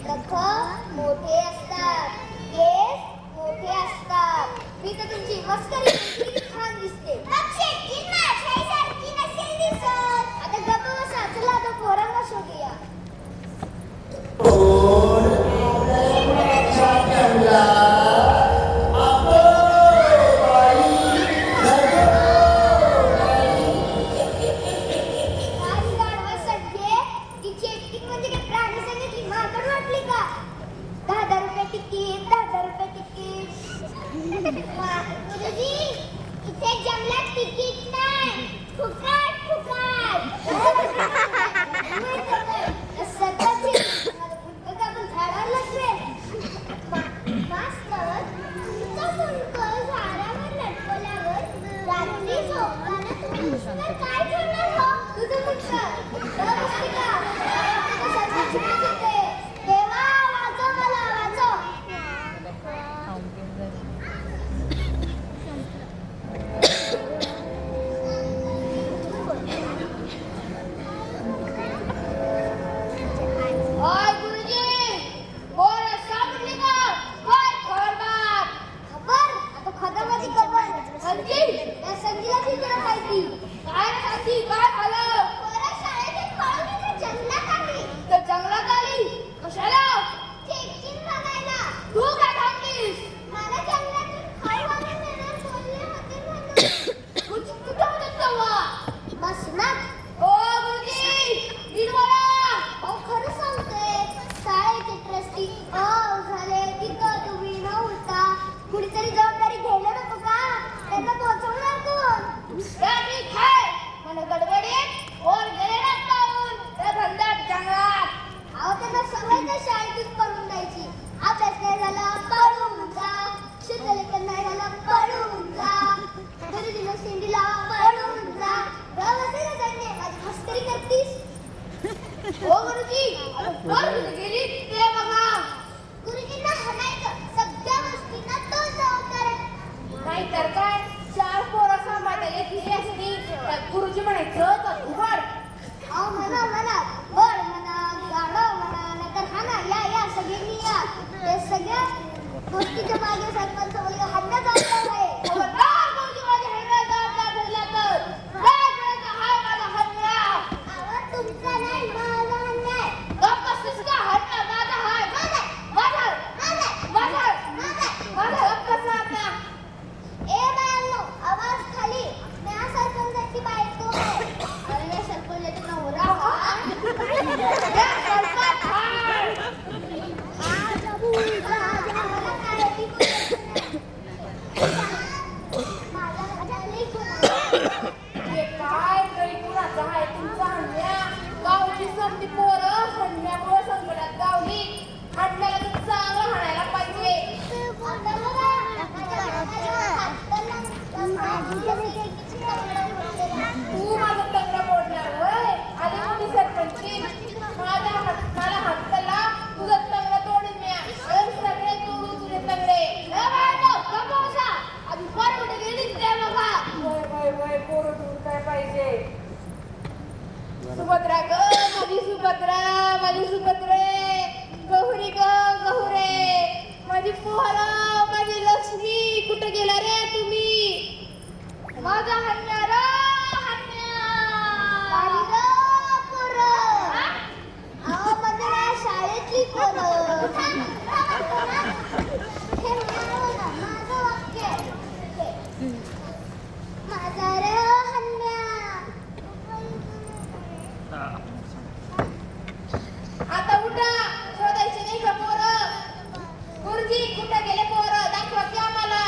नख मोठे असतात, केस मोठे असतात. मी तर तुमची मस्करी किती छान दिसते. आता गप्प बसा, चला आता पोरांना शोधूया. काही गाढवा सड्डे, तिची acting म्हणजे काय प्राणी सांगितली माकड वाटली का? 10,000 रुपये तिकीट, 10,000 रुपये तिकीट. गुरुजी, इथे जंगलात तिकीट नाही, फुकट फुकट. सध्याची मला पुस्तक आपण झाडावर लटवेल. मास्तर, तुमचा मुलगा झाडावर लटकवल्यावर रात्री झोपताना तुम्ही उशीवर काय ठेवणार हो? तुझं मुलगा डर असते का? सध्याची होते. देवा वाचव मला, वाचव. ओय गुरुजी, बोल सापडली का? काय खबरदार? खबर? आता खदामध्ये खबर. संजी, या संजीला तिला माहिती. काय सांगती, काय झालं? पोरं शाळेत पळून इथे जंगलात आली. तर जंगलात आली? कशाला? चेकिंग बघायला. तू काय थांबलीस? मला जंगलातून खाऊ आणून देणार बोलले होते म्हणून. कुठं होते तेव्हा? बसनात. ओ गुरुजी, नीट बोला. अहो खरं सांगते, शाळेचे ट्रस्टी झाले तिथं तुम्ही न उठता कुणीतरी जबाबदारी घ्यायला नको का? त्यांना पोहोचवणार कोण? ठीक आहे, मला गडबडीत वर गेले ना पाहून त्या धंद्यात जंगलात. अहो त्यांना सवयच शाळेतून पळून जायची. अभ्यास नाही झाला पळून जा, शुद्धलेखन नाही झालं पळून जा, गुरुजीला शेंडीला पळून जा. व्यवस्थित जाणे, माझी मस्करी करतीस? हो गुरुजी, गेली ते बघा. गुरुजींना म्हणायचं, सगळ्या गोष्टींना तो जबाबदार आहे. नाही तर काय, 4 पोरं सांभाळता येत असती तर गुरुजी म्हणायचं तर उघड. अहो म्हणा म्हणा, बळ म्हणा, गाढव म्हणा, नाहीतर हा ना, या सगळ्यांनी या. ते सगळ्या गोष्टीच्या मागे सरपंच मुलगा हल्ला जबाबदार आहे. खबरदार गुरुजी माझ्या हल्ला जबाबदार धरला तर हाय माझा हल्ला. आवाज तुमचा नाही, माझा हल्ला आहे. गप्प बसलीस का? हल्ला माझा हाय. माझा गप्प बसा आता. ए बायांनो, आवाज खाली. त्या सरपंचाची बायको आहे. अरे या सरपंचाचा नवरा हा. या सरपंच हाय. आम्हाला काय होती? माझा लई गुन्हा. हे काय तरी कुणाचा आहे तुमचा हंड्या? गावची समती पोरं हंड्यामुळे संकटात गावली. हंड्याला तर चांगलं हाणायला पाहिजे. आता बघा, तू माझं तंगड मोडणार होय? आधी मोठी सरपंची. मला हाताला तुझं तंगड तोडून द्या. सगळे तोडून तुझे तंगडे. आधी बरं कुठे गेलीच ते बघा. वय पोरं दूर काय पाहिजे? सुभद्रा ग, माझी सुभद्रे, गहुरी ग गहुरे, माझी पोहरा, माझी लक्ष्मी, कुठे गेला रे तुम्ही? माझा हन्या रे हन्या. अहो म्हणजे शाळेतली पोरं. माझं वाक्य माझा रे हन्या. आता उठा, शोधायचे नाही का पोरं? गुरुजी कुठे गेले पोरं? दाखवा की आम्हाला.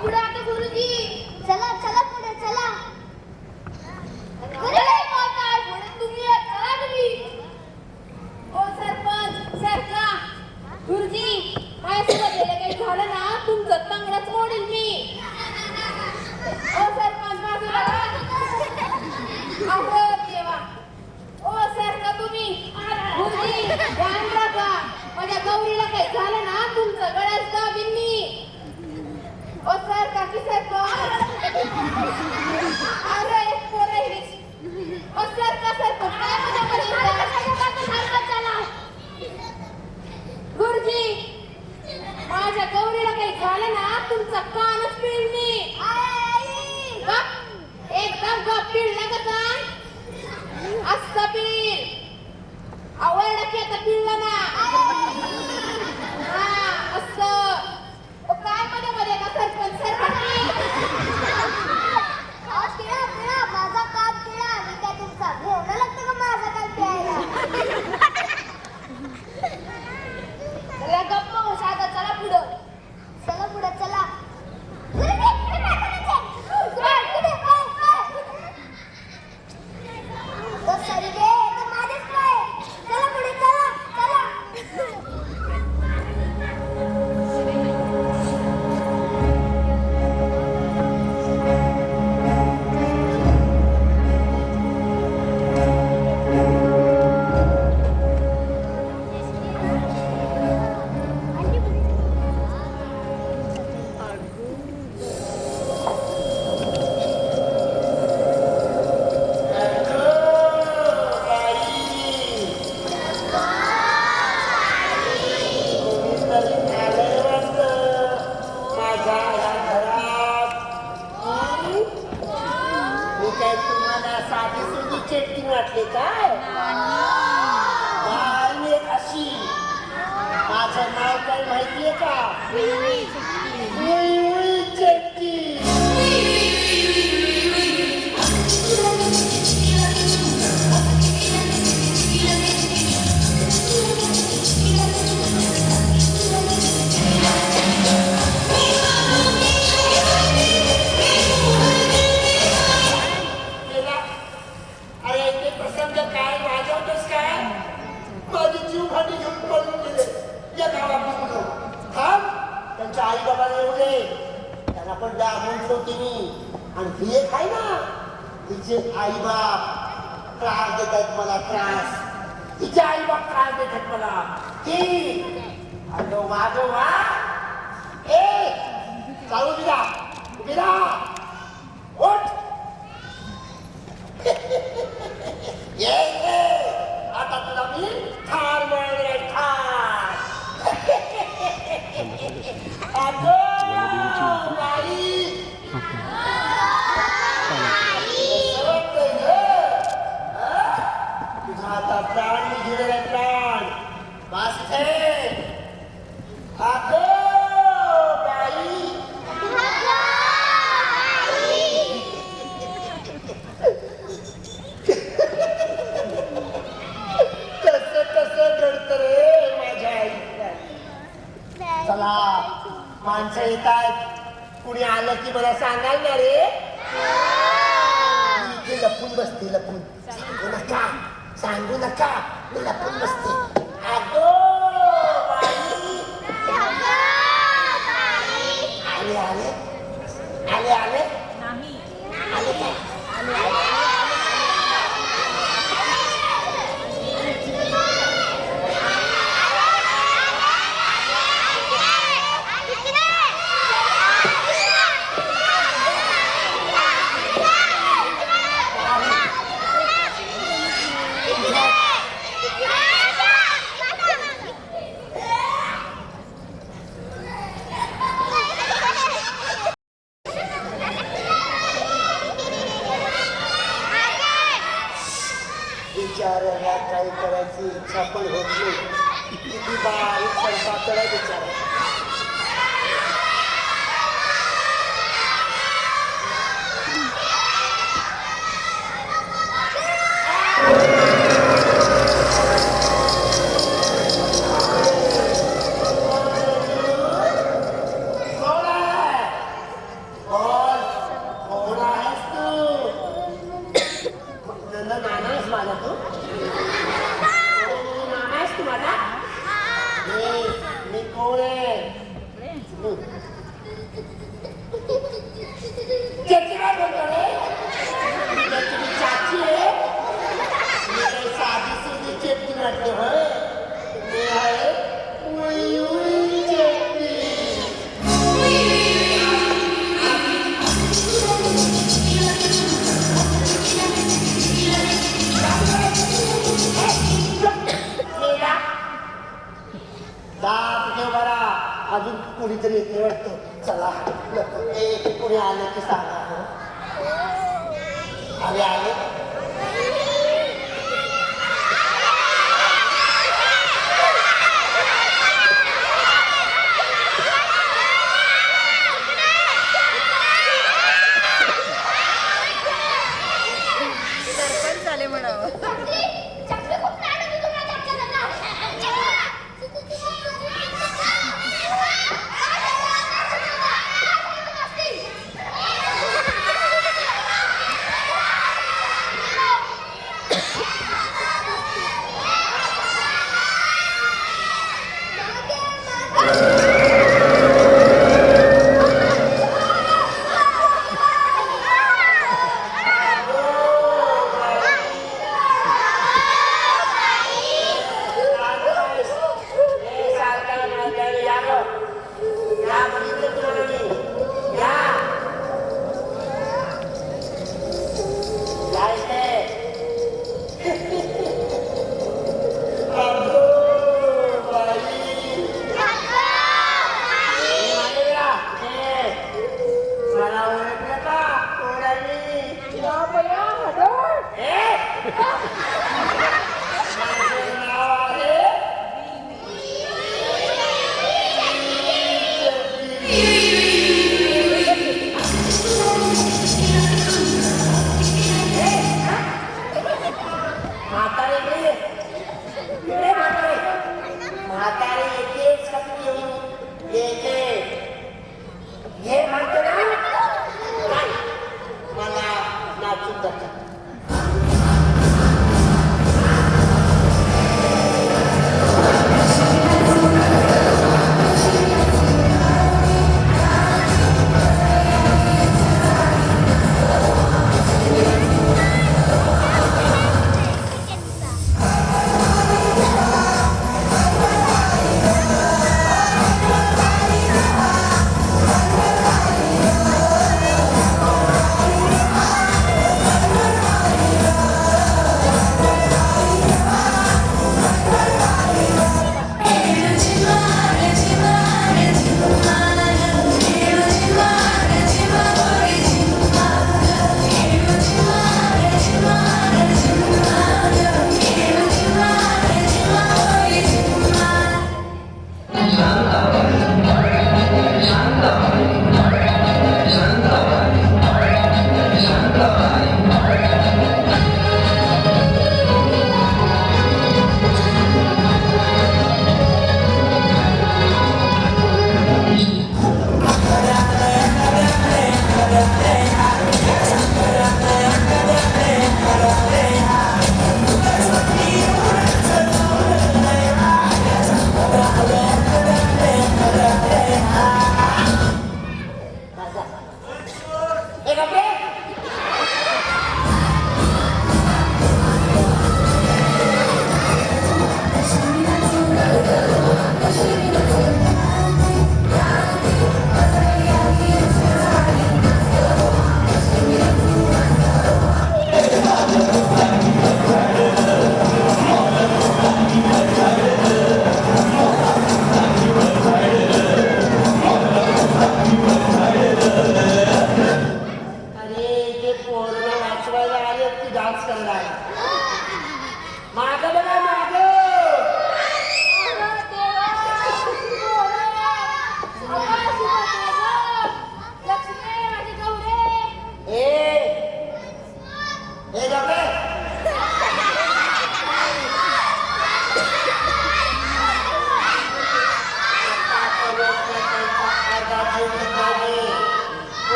पुढे आता गुरुजी. चला चला पुढे चला. पुढे तुम्ही चला तुम्ही. ओ सरपंच सरका. गुरुजी, माझ्यासोबत गेले काही झालं ना तुमचं तंगडच मोडील मी. ओ सरपंच बाजूला. अहो देवा. ओ सरका तुम्ही. गुरुजी ध्यान राखा, माझ्या गौरीला काही झालं ना तुमचं गळ्यात दाबीन मी. ओ सरका की सरपंच. अरे पोरं गुरुजी माझ्या गौरीला काही झालं ना तुमचा कानच पिळणी एकदम गप पिळला का कान असं पिळ आवडला की आता पिळला ना हा असं काय मध्ये मध्ये ना सरपंच माझा कान पिळा आणि काय तुमचा घेऊन लागतं का माझा कान प्यायला गप्प बस आता चला पुढं चला पुढे चला वाटले काय अशी माझं नाव काय माहितीये का चेट्टी आई बाबाला येऊ दे त्यांना पण दाबून ठेवते मी आणि ही एक आहे ना तिचे आई बाप त्रास देत आहेत मला त्रास तिचे आई बाप त्रास देत आहेत मला ती अगो वाजोवा ए चालू दिला उभीरा उठ ये आता तुला मी ठार मिळणार ठार आता प्राण घेऊन प्राण वाचते अगो बाई कसं घडत रे माझ्या आईला चला माणसं येतात कुणी आलं की मला सांगाल ना रे इथे लपून बसते लपून सांगू नका मी लपून बसते अगो बाई आले आले आले आले आले काय बिचारायला काही करायची इच्छा पण होत नाही किती बारीक स्वयंपाकडे बिचारा दात घे बरा अजून कुणीतरी येते वाटतं चला कोणी आलं की सांगा आले आले सरपंच झाले म्हणावं. चकली खूप नाही आणली तुम्हाला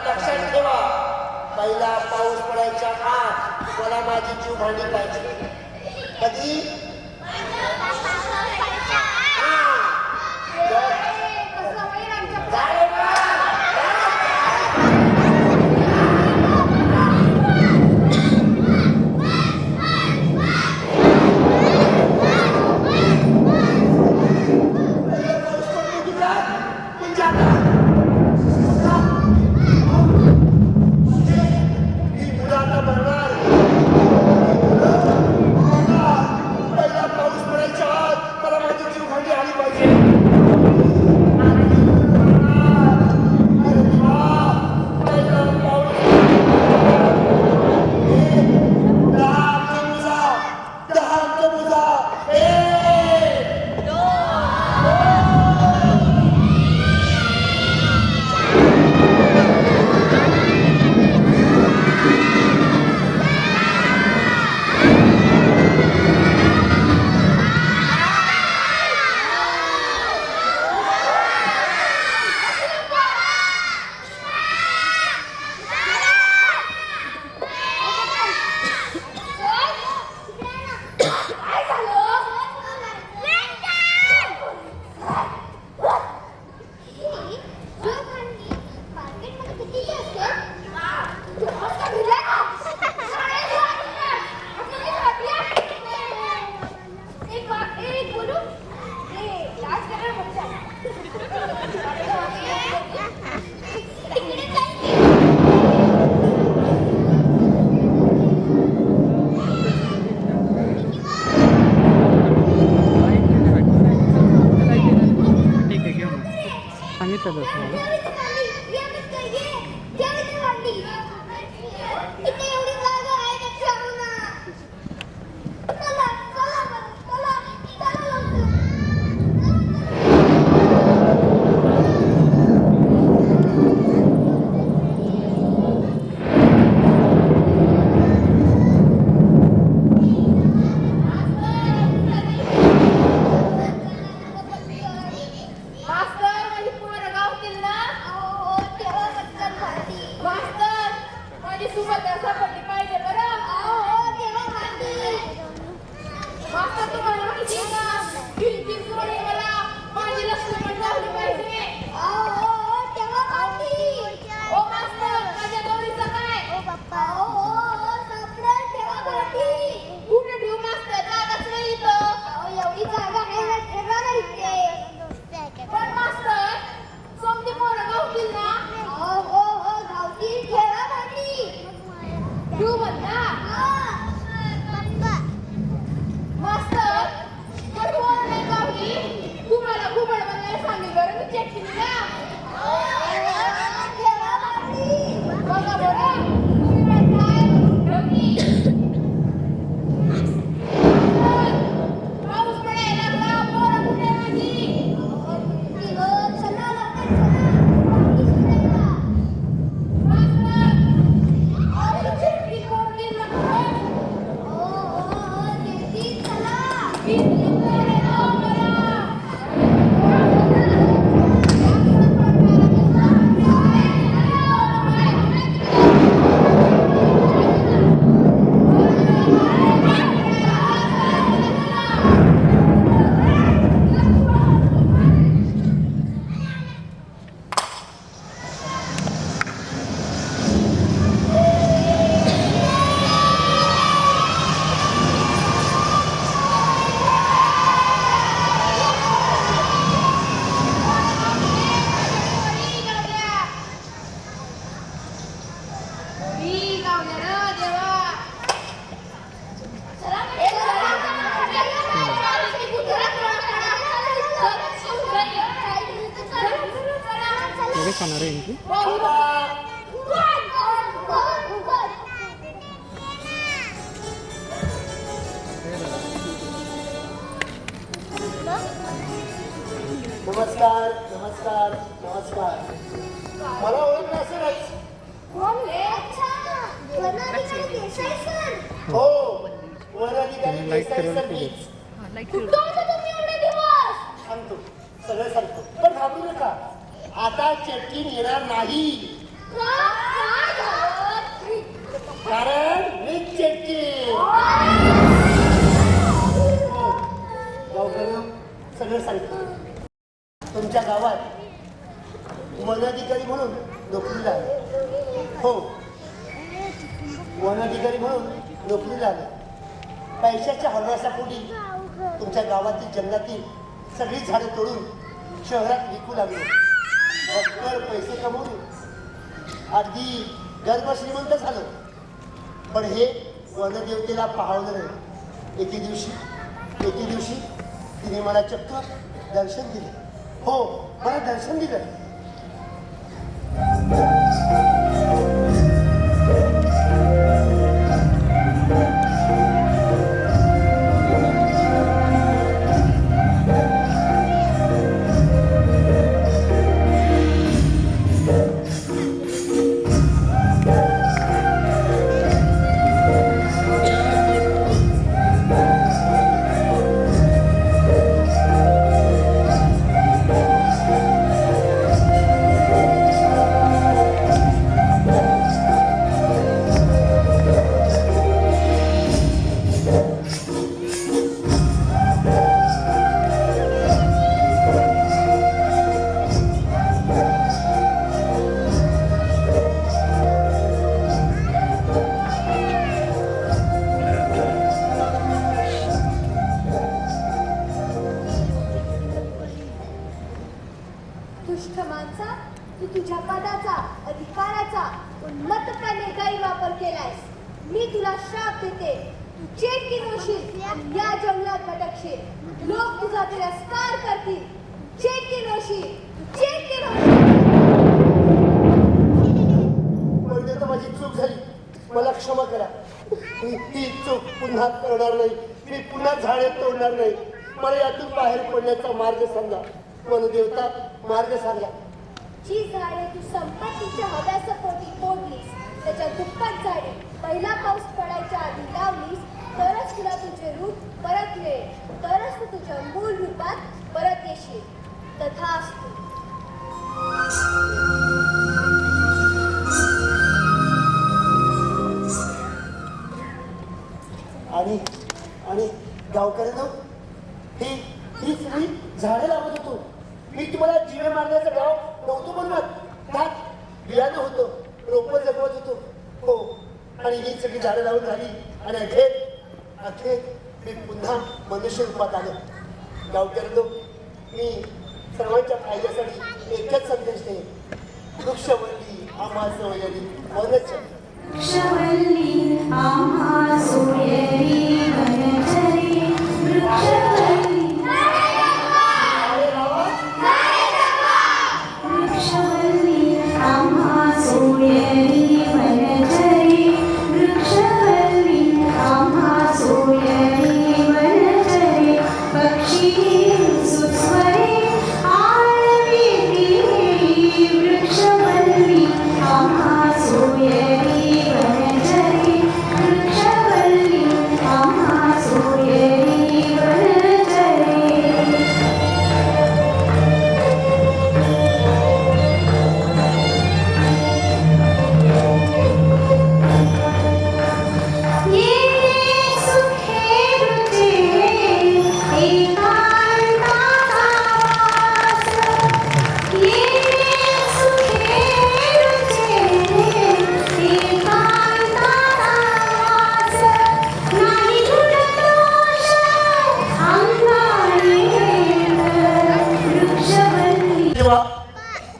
लक्षात ठेवा पहिला पाऊस पडायच्या आत मला माझी जीव भांडी पाहिजे कधी इथे एवढी जागा आहे का खेळू ना. चला चला बरं, चला चला लवकर. मास्तर माझी पोरं गावतील ना. अहो तेव्हा पटकन भांडी. मास्तर माझी सुभद्रा सापडली पाहिजे बरं. अहो तेव्हा भांडी. मास्तर तुम्हाला माहिती आहे का भिंती सोडे मला माझी लक्ष्मी लावली पाहिजे. अहो तेव्हा भांडी. ओ मास्तर माझ्या गौरीचं काय. अहो सापडेल तेव्हा भांडी. कुठे ठेवू मास्तर जागाच नाही इथं. अहो एवढी जागा आहे ना ठेवा ना इथे. पण मास्तर समधी पोरं गावतील ना. हो धावती ठेवा भांडी. ठेवू म्हणता. मास्तर जर पोरं नाही गावली तुम्हाला घुबड बनवायला सांगेल बरं मी चेक ना. ठेवा भांडी. बघा बरं तुम्ही म्हणताय ठेवली. पाऊस पडायला लागला पोरं कुठे माझी. चला लवकर चला. भांडी सुटायला. मास्तर अरे चिठ्ठी कोण दिली ना. देती चला. किती पोरं गाव मला. खाणार आहे यांची. नमस्कार नमस्कार नमस्कार. मला ओळखलं असेलच. हो वनाधिकारी देसाई सर मीच. सांगतो सगळं सांगतो पण घाबरू नका. आता चेटकीन येणार नाही कारण मीच चेटकीन. हो गावकऱ्यांनो सगळं सांगतो. तुमच्या गावात वनाधिकारी म्हणून नोकरीला आले. हो वनाधिकारी म्हणून नोकरीला आले. पैशाच्या हव्यासापोटी तुमच्या गावातील जंगलातील सगळी झाडं तोडून शहरात विकू लागले. भक्कड पैसे कमवून अगदी गर्भ श्रीमंत झालं. पण हे वनदेवतेला पाहवलं नाही. एके दिवशी तिने मला चक्क दर्शन दिले. हो मला दर्शन दिलं. या जंगलात भटकशील. लोक तुझा तिरस्कार करतील. चेटकीन होशील. माझी चूक झाली, मला क्षमा करा. ही चूक पुन्हा करणार नाही. मी पुन्हा झाडे तोडणार नाही. मला यातून बाहेर पडण्याचा मार्ग सांगा. वनदेवता मार्ग सांगा. जी झाडे तू संपत्तीच्या हव्यासपोटी तोडलीस, त्याच्या दुप्पट झाडे पहिला पाऊस पडायच्या आधी लावलीस, तरच तुला तुझे रूप परत मिळेल. तरच तू तुझ्या मूळ रूपात परत येशील. तथास्तु. आणि आणि गावकऱ्यांनो, ही सगळी झाडे लावत होतो. मी तुम्हाला जीवे मारण्याचं गाव नव्हतो बनवत. त्यात बियाणं होतं, रोपं जगवत होतो. हो, आणि ही सगळी झाडं लावून झाली आणि अखेर मी पुन्हा मनुष्य रूपात आलो. गावकऱ्यांनो, मी सर्वांच्या फायद्यासाठी एकच संदेश देईन. वृक्षवल्ली आम्हा सोयरी वनचरी. वृक्षवल्ली आम्हा सोयरी वनचरी. वृक्षवल्ली वृक्षवल्ली आम्हा सोयरी वनचरी. वृक्षवल्ली आम्हा सोयरी वनचरी. पक्षी सुस्वरे आळविती. वृक्षवल्ली आम्हा सोयरी वनचरी. वृक्षवल्ली आम्हा सोयरी वनचरी.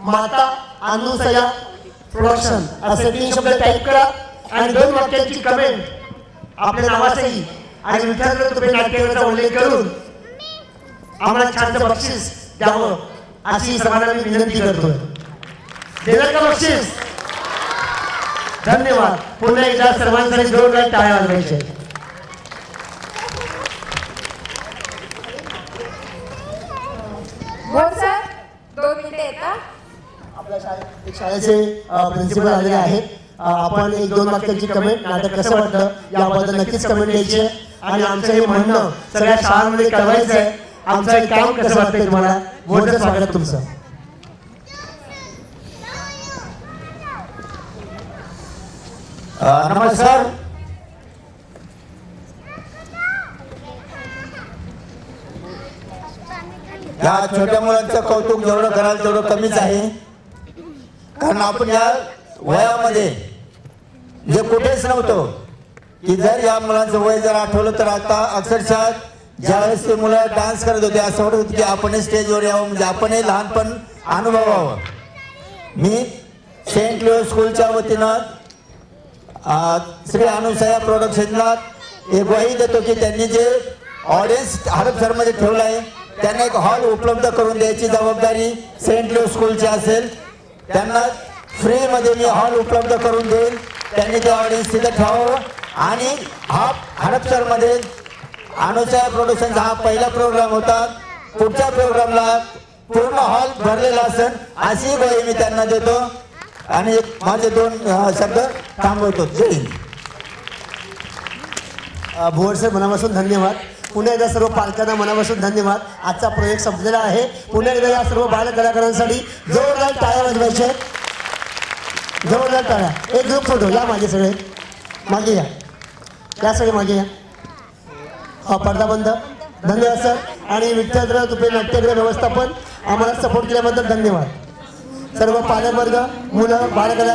माता अनुसया प्रोडक्शन असे 3 शब्द टाईप करा आणि 2 वाक्यांची कमेंट आपल्या नावासही आणि विठ्ठल तुपे नाट्यगृहाचा उल्लेख करून आम्हाला छानचं बक्षीस द्यावं अशी सर्वांना मी विनंती करतोय. देणार का बक्षीस? धन्यवाद. पुन्हा एकदा सर्वांसाठी जोरदार टाळ्या वाजवायच्या. बोल सर, 2 मिनिटे येतात. आपल्या शाळेचे प्रिन्सिपल आलेले आहेत. आपण 1-2 वाक्यांची कमेंट, नाटक कसं वाटलं याबद्दल नक्कीच कमेंट द्यायची आणि आमचं हे म्हणणं सगळ्या शाळांमध्ये कळवायचं आहे. आमचं हे काम कसं वाटतंय तुम्हाला. मोठं स्वागत तुमचं. नमस्कार. या छोट्या मुलांचं कौतुक जेवढं कराल तेवढं कमीच आहे. कारण आपण या वयामध्ये जे कुठेच नव्हतो की जर या मुलांचं वय जर आठवलं तर आता अक्षरशः ज्यावेळेस ते मुलं डान्स करत होते असं वाटत होतं की आपण स्टेजवर यावं, म्हणजे आपणही लहानपण अनुभवावं. मी सेंट लुईस स्कूलच्या वतीनं श्री अनुसया प्रोडक्शनला एक ग्वाही देतो की त्यांनी जे ऑडियन्स हडपसरमध्ये ठेवलं आहे त्यांना एक हॉल उपलब्ध करून द्यायची जबाबदारी सेंट लुईस स्कूलची असेल. त्यांना फ्रीमध्ये मी हॉल उपलब्ध करून देईन. त्यांनी ते ऑडियन्स तिथे ठेवावं. आणि हा हडपसरमध्ये अनुसया प्रोडक्शनचा हा पहिला प्रोग्राम होता. पुढच्या प्रोग्रामला पूर्ण हॉल भरलेला असेल अशी ग्वाही मी त्यांना देतो आणि माझे 2 शब्द थांबवतो. जय हिंद. भुवर सर मनापासून धन्यवाद. पुन्हा एकदा सर्व पालकांना मनापासून धन्यवाद. आजचा प्रोजेक्ट संपलेला आहे. पुन्हा एकदा या सर्व बाल कलाकारांसाठी जोरदार टाळ्या वाजवायच्या. जोरदार टाळ्या. एक ग्रुप फोटो या मागे सगळे मागे या सगळे मागे या. हा पडदा बंद. धन्यवाद सर. आणि विठ्ठल तुपे नाट्यगृह व्यवस्थापन आम्हाला सपोर्ट केल्याबद्दल धन्यवाद. सर्व पालकवर्ग, मुलं, बालकला